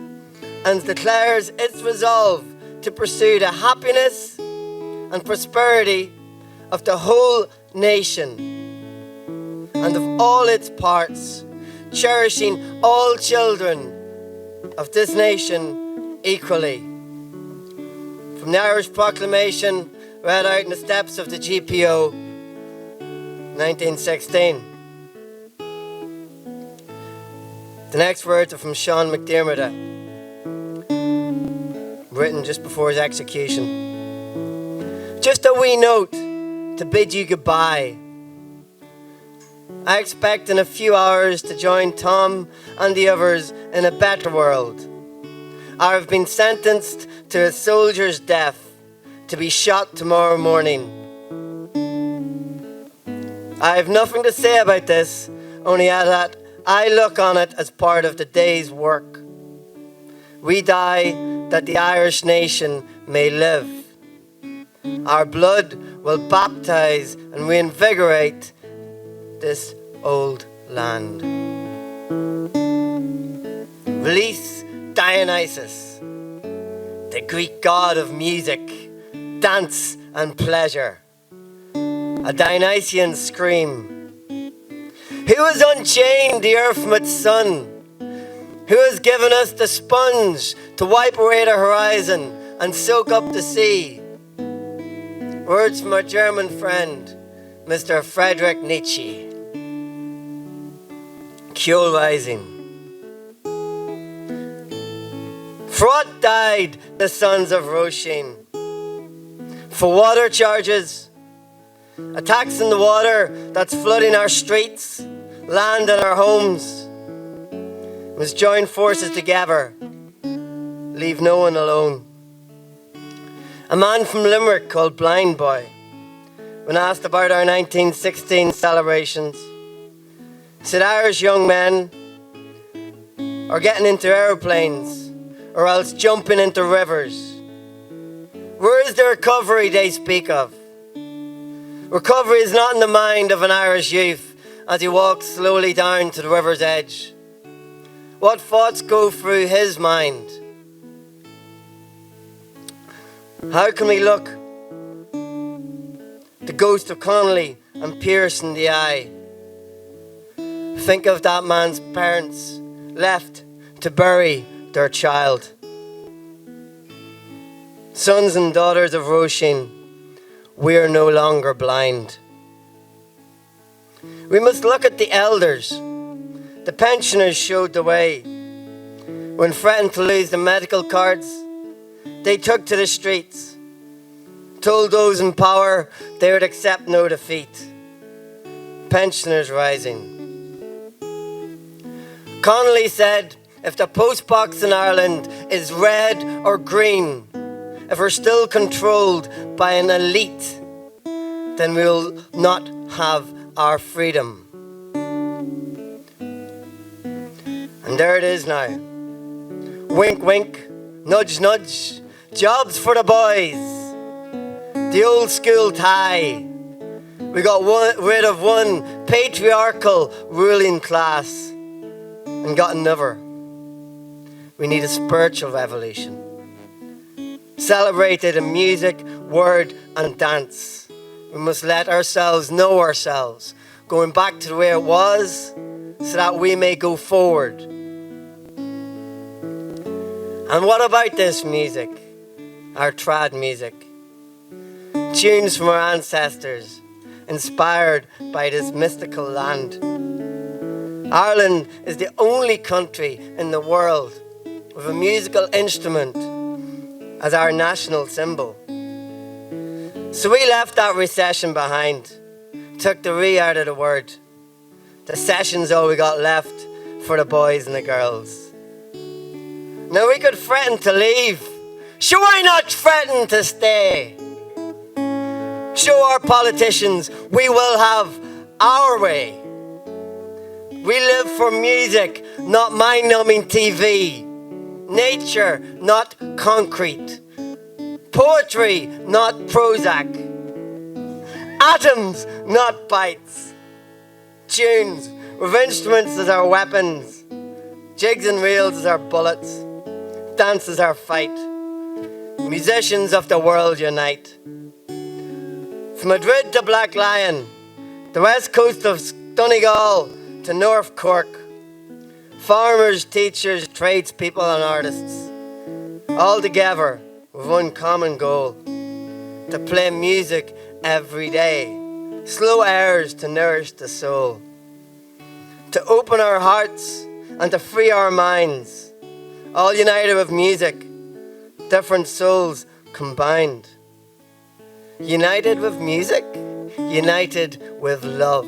and declares its resolve to pursue the happiness and prosperity of the whole nation and of all its parts, cherishing all children of this nation equally. From the Irish Proclamation read out in the steps of the GPO, 1916. The next words are from Sean McDermott, written just before his execution. Just a wee note to bid you goodbye. I expect in a few hours to join Tom and the others in a better world. I have been sentenced to a soldier's death, to be shot tomorrow morning. I have nothing to say about this, only that I look on it as part of the day's work. We die that the Irish nation may live. Our blood will baptize and reinvigorate this old land. Release Dionysus, the Greek god of music, dance and pleasure. A Dionysian scream. Who has unchained the earth from its sun? Who has given us the sponge to wipe away the horizon and soak up the sea? Words from our German friend, Mr. Friedrich Nietzsche. Ceol Rising. For what died the sons of Roisin? For water charges, a tax on the water that's flooding our streets, land and our homes. We must join forces together, leave no one alone. A man from Limerick called Blind Boy, when asked about our 1916 celebrations, said Irish young men are getting into aeroplanes or else jumping into rivers. Where is the recovery they speak of? Recovery is not in the mind of an Irish youth as he walks slowly down to the river's edge. What thoughts go through his mind? How can we look the ghost of Connolly and pierce in the eye? Think of that man's parents left to bury their child. Sons and daughters of Roisin, we are no longer blind. We must look at the elders. The pensioners showed the way. When threatened to lose the medical cards, they took to the streets, told those in power they would accept no defeat. Pensioners rising. Connolly said, if the postbox in Ireland is red or green, if we're still controlled by an elite, then we'll not have our freedom. And there it is now. Wink, wink, nudge, nudge. Jobs for the boys. The old school tie. We got rid of one patriarchal ruling class and got another. We need a spiritual revolution. Celebrated in music, word, and dance. We must let ourselves know ourselves, going back to the way it was, so that we may go forward. And what about this music? Our trad music. Tunes from our ancestors, inspired by this mystical land. Ireland is the only country in the world with a musical instrument as our national symbol. So we left that recession behind, took the re out of the word. The session's all we got left for the boys and the girls. Now we could threaten to leave. Sure, why not threaten to stay? Show our politicians we will have our way. We live for music, not mind-numbing TV. Nature, not concrete. Poetry, not Prozac. Atoms, not bytes. Tunes, with instruments as our weapons. Jigs and reels as our bullets. Dance as our fight. Musicians of the world unite. From Madrid to Black Lion, the west coast of Donegal to North Cork, farmers, teachers, tradespeople and artists, all together with one common goal, to play music every day, slow airs to nourish the soul, to open our hearts and to free our minds, all united with music, different souls combined. United with music, united with love.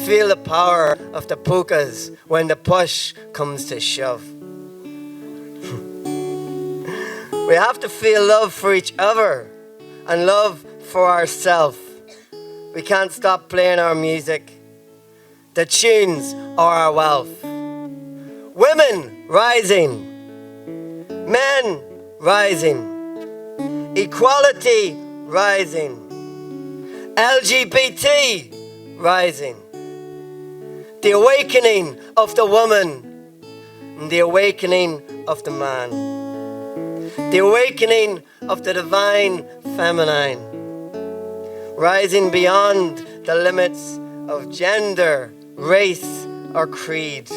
Feel the power of the polkas when the push comes to shove. We have to feel love for each other and love for ourselves. We can't stop playing our music. The tunes are our wealth. Women rising, men rising, equality rising, LGBT rising, the awakening of the woman and the awakening of the man, the awakening of the divine feminine, rising beyond the limits of gender, race, or creed.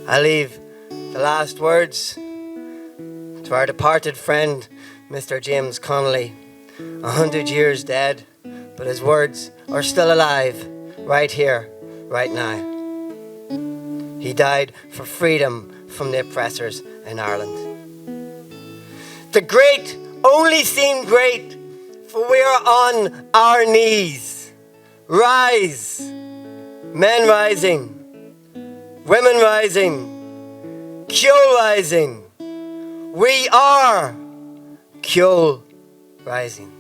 I leave the last words to our departed friend, Mr. James Connolly, 100 years dead, but his words are still alive, right here, right now. He died for freedom from the oppressors in Ireland. The great only seem great, for we are on our knees. Rise, men rising, women rising, Ceol rising. We are Ceol rising.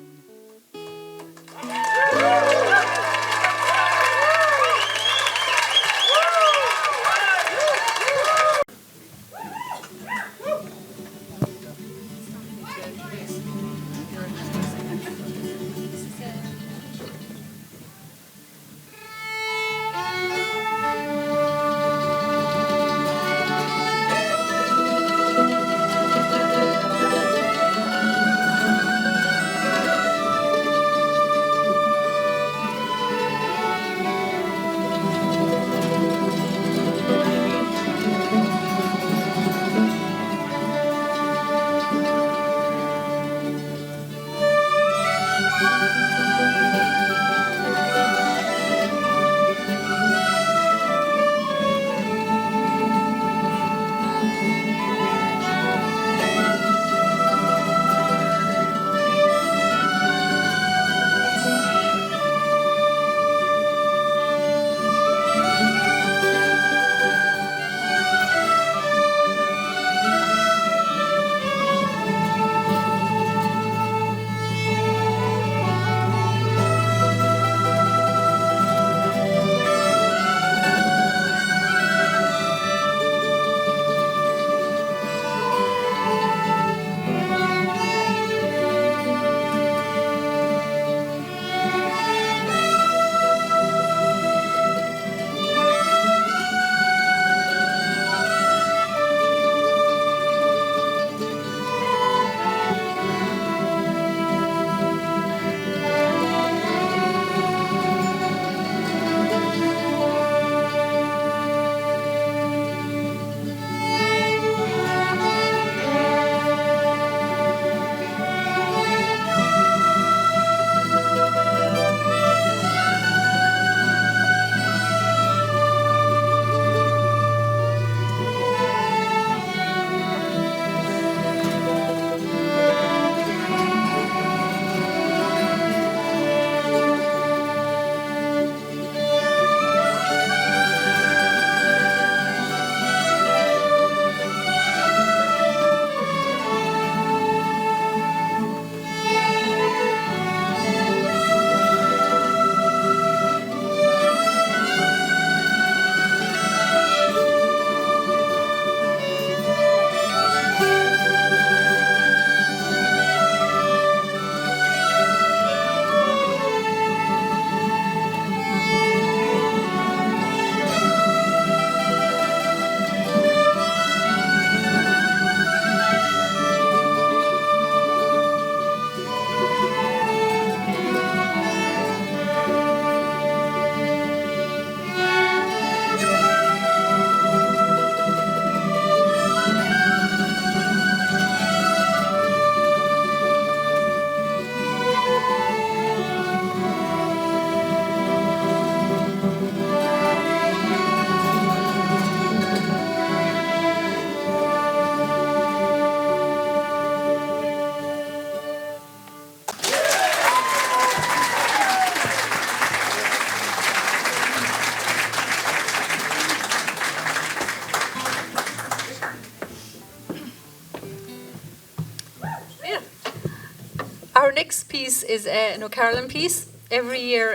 next piece is an O'Carolan piece. Every year,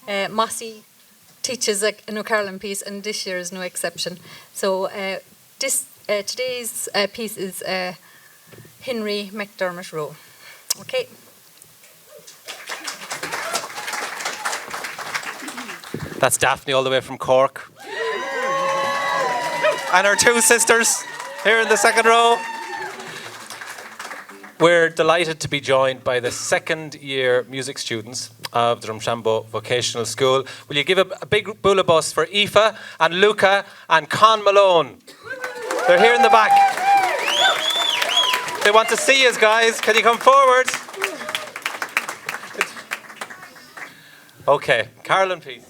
Mossy teaches an O'Carolan piece, and this year is no exception. So today's piece is Henry McDermott Rowe. Okay. That's Daphne all the way from Cork. And our two sisters here in the second row. We're delighted to be joined by the second year music students of the Drumshanbo Vocational School. Will you give a big bullabus for Aoife and Luca and Con Malone? They're here in the back. They want to see us, guys. Can you come forward? Okay, Carolyn, please.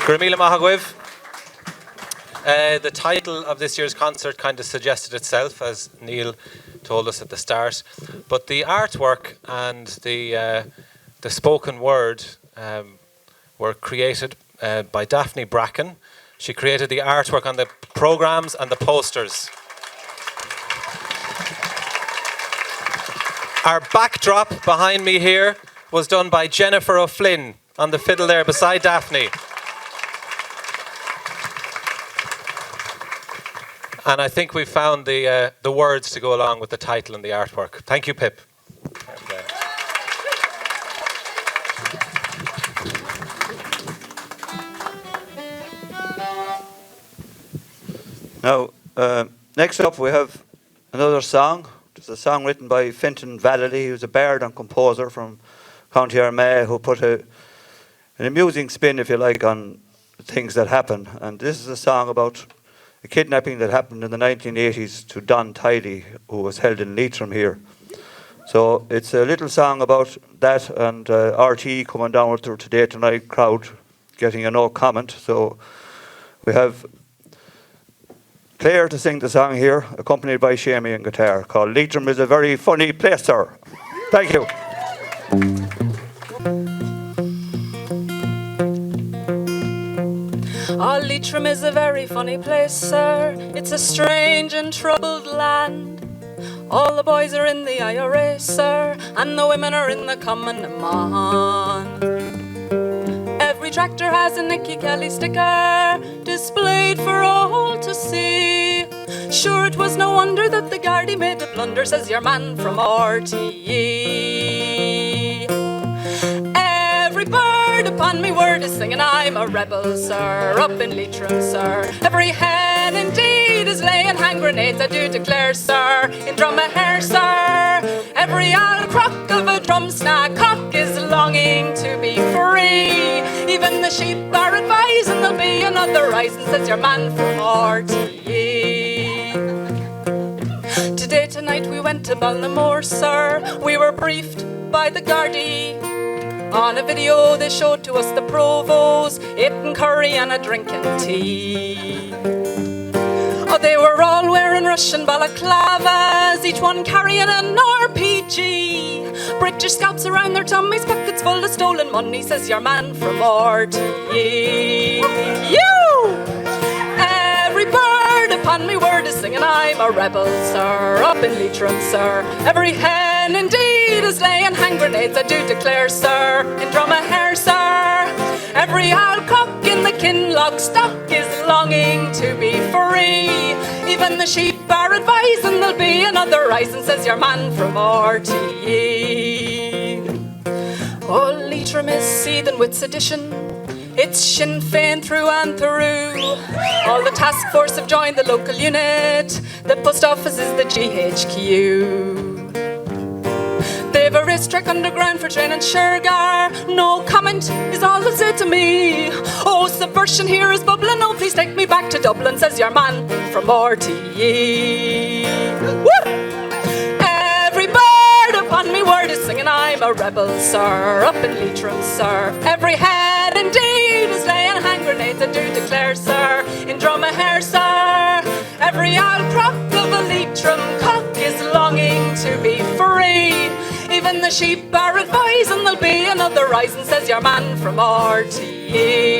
Gramila Mahagwiv. The title of this year's concert kind of suggested itself as Neil told us at the start. But the artwork and the spoken word were created by Daphne Bracken. She created the artwork on the programmes and the posters. Our backdrop behind me here was done by Jennifer O'Flynn on the fiddle there beside Daphne. And I think we found the words to go along with the title and the artwork. Thank you, Pip. Now, next up we have another song. It's a song written by Fintan Vallely. He was a bard and composer from County Armagh who put an amusing spin, if you like, on things that happen. And this is a song about a kidnapping that happened in the 1980s to Don Tiley, who was held in Leitrim here. So it's a little song about that, and RT coming down with the Today Tonight crowd getting a no comment. So we have Claire to sing the song here, accompanied by Shamey on guitar, called Leitrim is a Very Funny Place, Sir. Thank you. Oh, Leitrim is a very funny place, sir. It's a strange and troubled land. All the boys are in the IRA, sir, and the women are in the common man. Every tractor has a Nicky Kelly sticker displayed for all to see. Sure, it was no wonder that the Gardaí made a blunder, says your man from RTE. Every bird upon me word is singing I'm a rebel, sir, up in Leitrim, sir. Every hen indeed is laying hand grenades, I do declare, sir, in Drumahare, sir. Every old crock of a drum snack cock is longing to be free. Even the sheep are advising there'll be another rising, says your man from RTE. Today, tonight we went to Ballinamore, sir. We were briefed by the Gardaí. On a video they showed to us the provos eating curry and a drinking tea. Oh, they were all wearing Russian balaclavas, each one carrying an RPG. British scouts around their tummies, pockets full of stolen money, says your man from RTE. You! Every bird upon me word is singing I'm a rebel, sir, up in Leitrim, sir. Every hen indeed is laying hand grenades, I do declare, sir, in Drumahare, sir. Every old cock in the Kinloch stock is longing to be free. Even the sheep are advising there'll be another rising, says your man from RTE. Oh, Leitrim is seething with sedition. It's Sinn Féin through and through. All the task force have joined the local unit. The post office is the GHQ. They've a racetrack underground for training Shergar. No comment is all they'll say to me. Oh, subversion here is bubbling. Oh, please take me back to Dublin, says your man from RTE. Woo! Every bird upon me word is singing I'm a rebel, sir, up in Leitrim, sir. Every head indeed is laying hand grenades, I do declare, sir, in Drumahare, sir. Every old crock of a Leitrim cock is longing to be free. Even the sheep are advising there'll be another rising, says your man from RTE.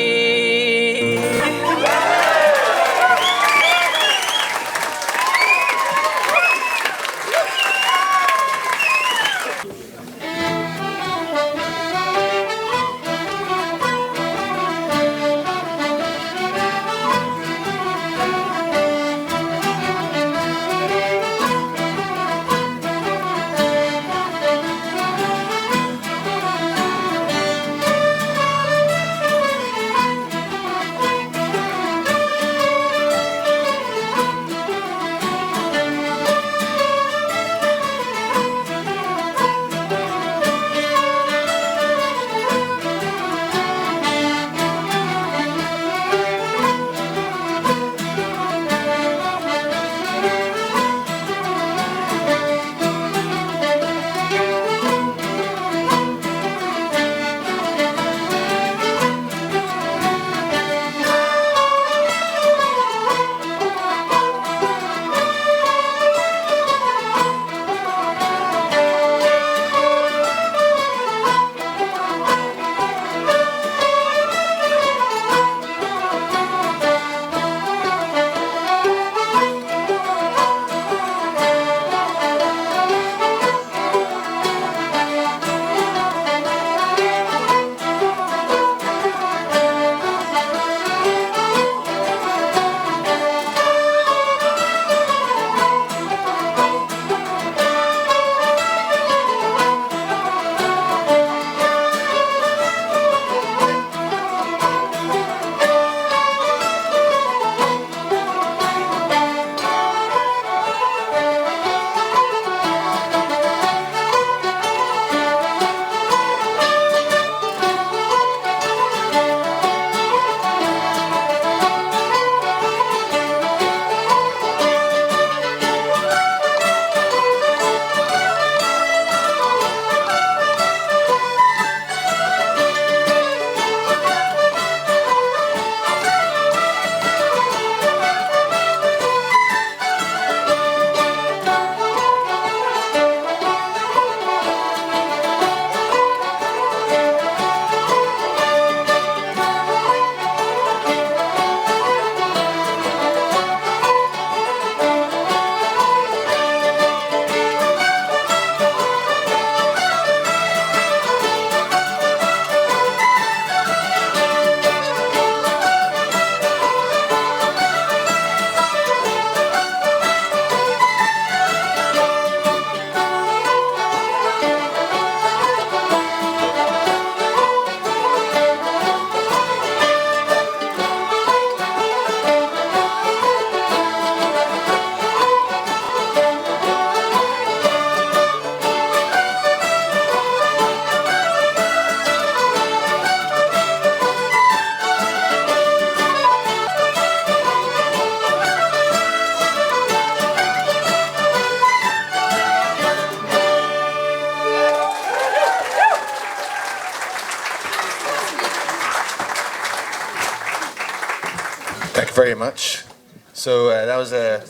very much. So that was a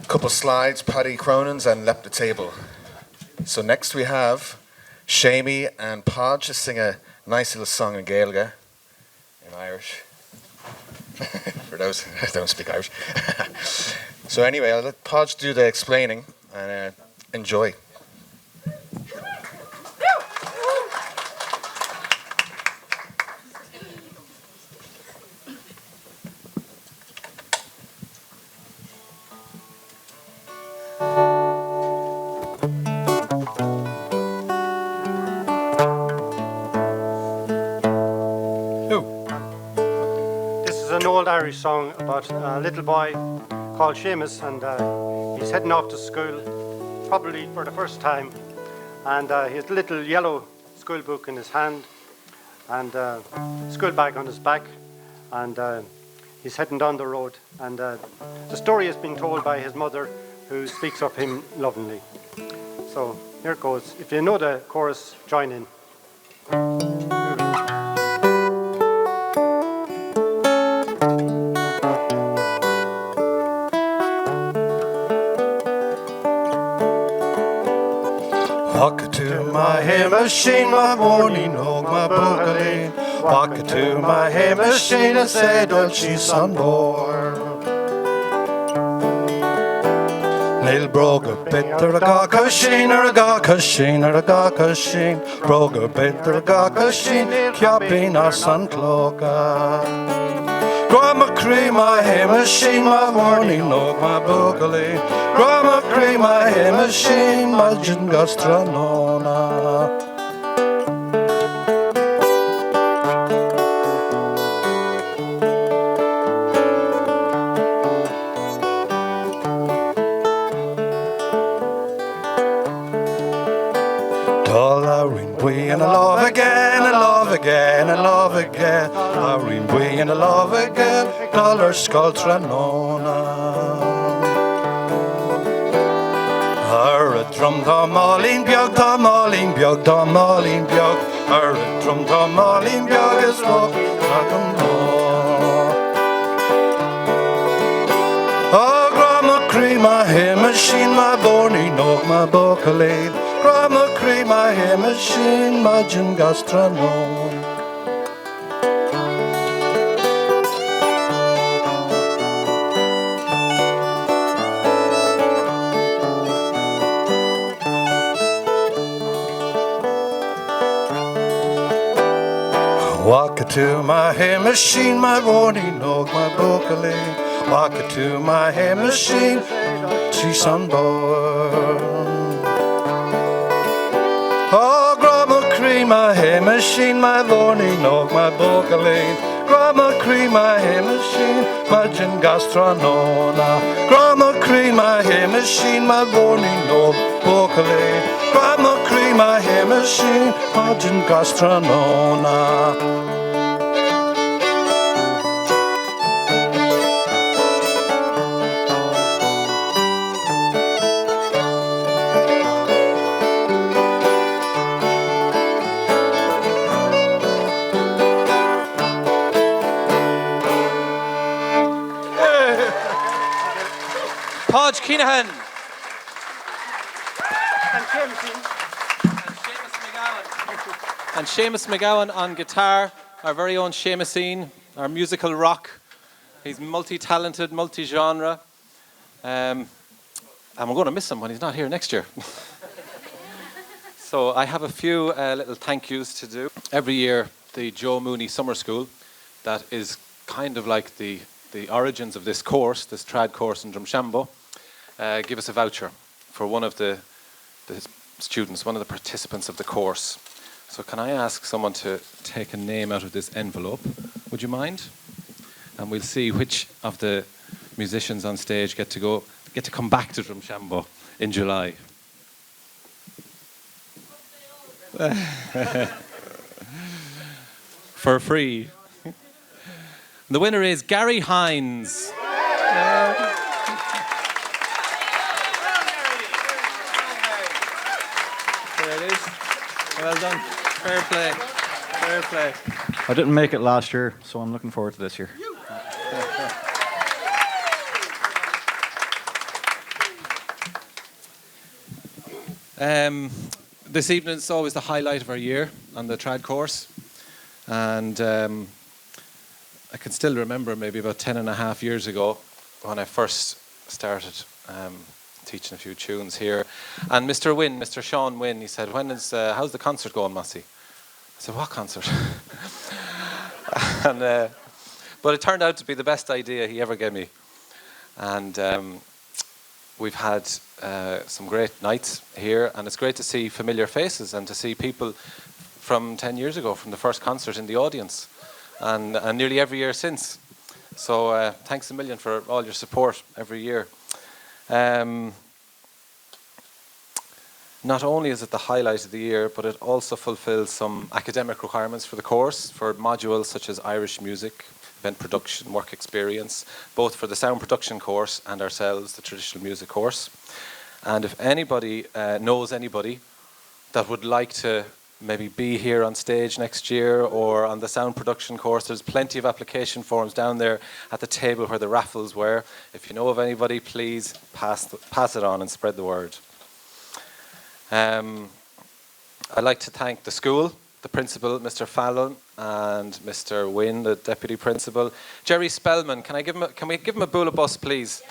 couple slides, Paddy Cronin's and Lep the Table. So next we have Shamey and Podge to sing a nice little song in Gaeilge, in Irish. For those who don't speak Irish. So anyway, I'll let Podge do the explaining and enjoy. Irish song about a little boy called Seamus, and he's heading off to school, probably for the first time, and he has a little yellow school book in his hand and school bag on his back, and he's heading down the road, and the story is being told by his mother, who speaks of him lovingly. So here it goes. If you know the chorus, join in. Walk to my hay machine, my morning hog, my boogaleen. Walk to my hay machine and say, don't she's on board. Neil broke a bit or a gawk sheen or a gawk sheen or a gawk sheen. Broke a bit or a gawk sheen, capping our sun cloaka. Grandma cream, my hay machine, my morning hog, my boogaleen. Grandma cream, my hay machine, my gin gastronona. And I love again, I love again, I love again. I ring and I love again. Dollar skull tranona. Her a drum dum allin bjog, dum allin bjog, dum allin bjog. Her a drum dum allin bjog is rock, dragon more. Oh, grandma cream, my hay machine, my borny nog, my bocalade. Grandma cream, my hay machine, my gin gastronome. Walk to my hay machine, my borny nog, my bocalade. Walk to my hay machine, she's on board. Oh, grandma cream, my hay machine, my borny nog, my bocalade. Grandma cream, my hay machine, my gin gastronona. Grandma cream, my hay machine, my borny nog, bocalade. Grandma cream, my hay machine, my gin gastronona. Podge Keenahan. And Seamus McGowan on guitar, our very own Seamusine, our musical rock. He's multi-talented, multi-genre. And we're going to miss him when he's not here next year. So I have a few little thank yous to do. Every year, the Joe Mooney Summer School, that is kind of like the origins of this course, this trad course in Drumshanbo, give us a voucher for one of the students, one of the participants of the course. So can I ask someone to take a name out of this envelope? Would you mind? And we'll see which of the musicians on stage get to come back to Drumshanbo in July. For free. The winner is Gary Hines. There it is. Well done. Fair play. Fair play. I didn't make it last year, so I'm looking forward to this year. This evening is always the highlight of our year on the trad course. And I can still remember maybe about 10.5 years ago when I first started teaching a few tunes here. And Mr. Sean Wynn, he said, how's the concert going, Massey? I said, what concert? But it turned out to be the best idea he ever gave me. And we've had some great nights here, and it's great to see familiar faces and to see people from 10 years ago, from the first concert in the audience, and nearly every year since. So thanks a million for all your support every year. Not only is it the highlight of the year, but it also fulfills some academic requirements for the course, for modules such as Irish music, event production, work experience, both for the sound production course and ourselves, the traditional music course. And if anybody knows anybody that would like to maybe be here on stage next year or on the sound production course, there's plenty of application forms down there at the table where the raffles were. If you know of anybody, please pass it on and spread the word. I'd like to thank the school, the principal, Mr. Fallon, and Mr. Wynne, the deputy principal. Jerry Spellman, can we give him a bullabus, please?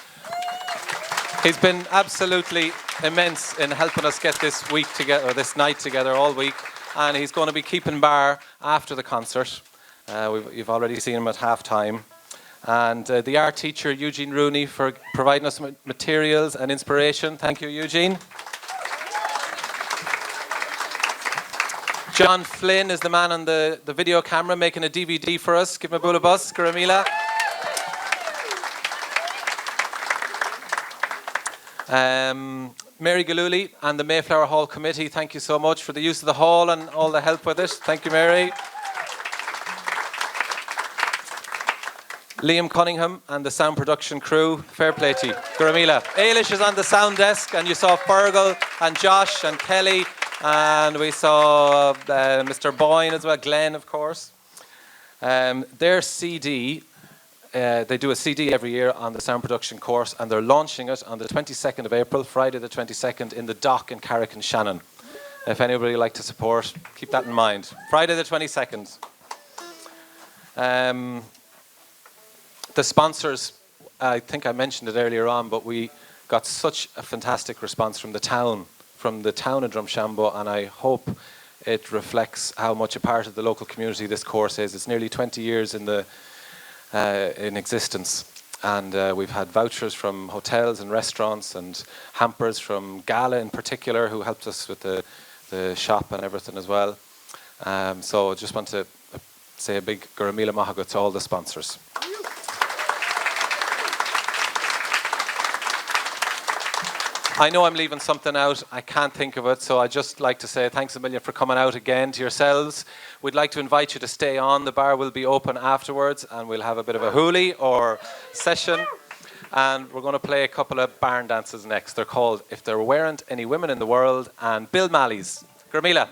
He's been absolutely immense in helping us get this week together, or this night together all week, and he's going to be keeping bar after the concert. You've already seen him at half-time. And the art teacher, Eugene Rooney, for providing us with materials and inspiration. Thank you, Eugene. John Flynn is the man on the video camera making a DVD for us. Give him a bullabus, Garamila. Mary Galuli and the Mayflower Hall Committee, thank you so much for the use of the hall and all the help with it. Thank you, Mary. Liam Cunningham and the sound production crew, fair play to you. Garamila. Ailish is on the sound desk, and you saw Fergal and Josh and Kelly. And we saw Mr. Boyne as well, Glenn, of course. Their CD, they do a CD every year on the sound production course, and they're launching it on the 22nd of April, Friday the 22nd, in the Dock in Carrick and Shannon. If anybody would like to support, keep that in mind. Friday the 22nd. The sponsors, I think I mentioned it earlier on, but we got such a fantastic response from the town of Drumshanbo, and I hope it reflects how much a part of the local community this course is. It's nearly 20 years in existence, and we've had vouchers from hotels and restaurants and hampers from Gala in particular, who helped us with the shop and everything as well. So I just want to say a big Garamila Mahaga to all the sponsors. I know I'm leaving something out. I can't think of it, so I'd just like to say thanks a million for coming out again to yourselves. We'd like to invite you to stay on. The bar will be open afterwards, and we'll have a bit of a hoolie or session. And we're going to play a couple of barn dances next. They're called If There Weren't Any Women in the World and Bill Malley's. Gramila.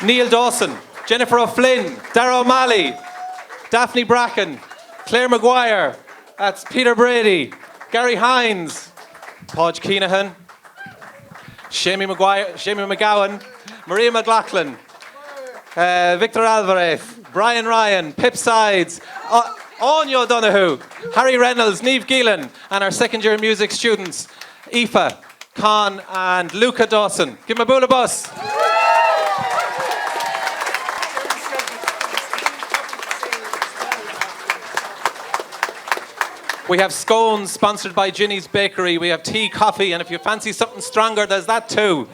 Neil Dawson, Jennifer O'Flynn, Dara O'Malley, Daphne Bracken, Claire Maguire, that's Peter Brady, Gary Hines, Podge Keenahan, Shamie McGowan, Maria McLaughlin, Victor Alvarez, Brian Ryan, Pip Sides, Anya O'Donoghue, Harry Reynolds, Niamh Geelan, and our second year music students, Aoife, Con, and Luca Dawson. Give them a boola bus. We have scones sponsored by Ginny's Bakery. We have tea, coffee, and if you fancy something stronger, there's that too.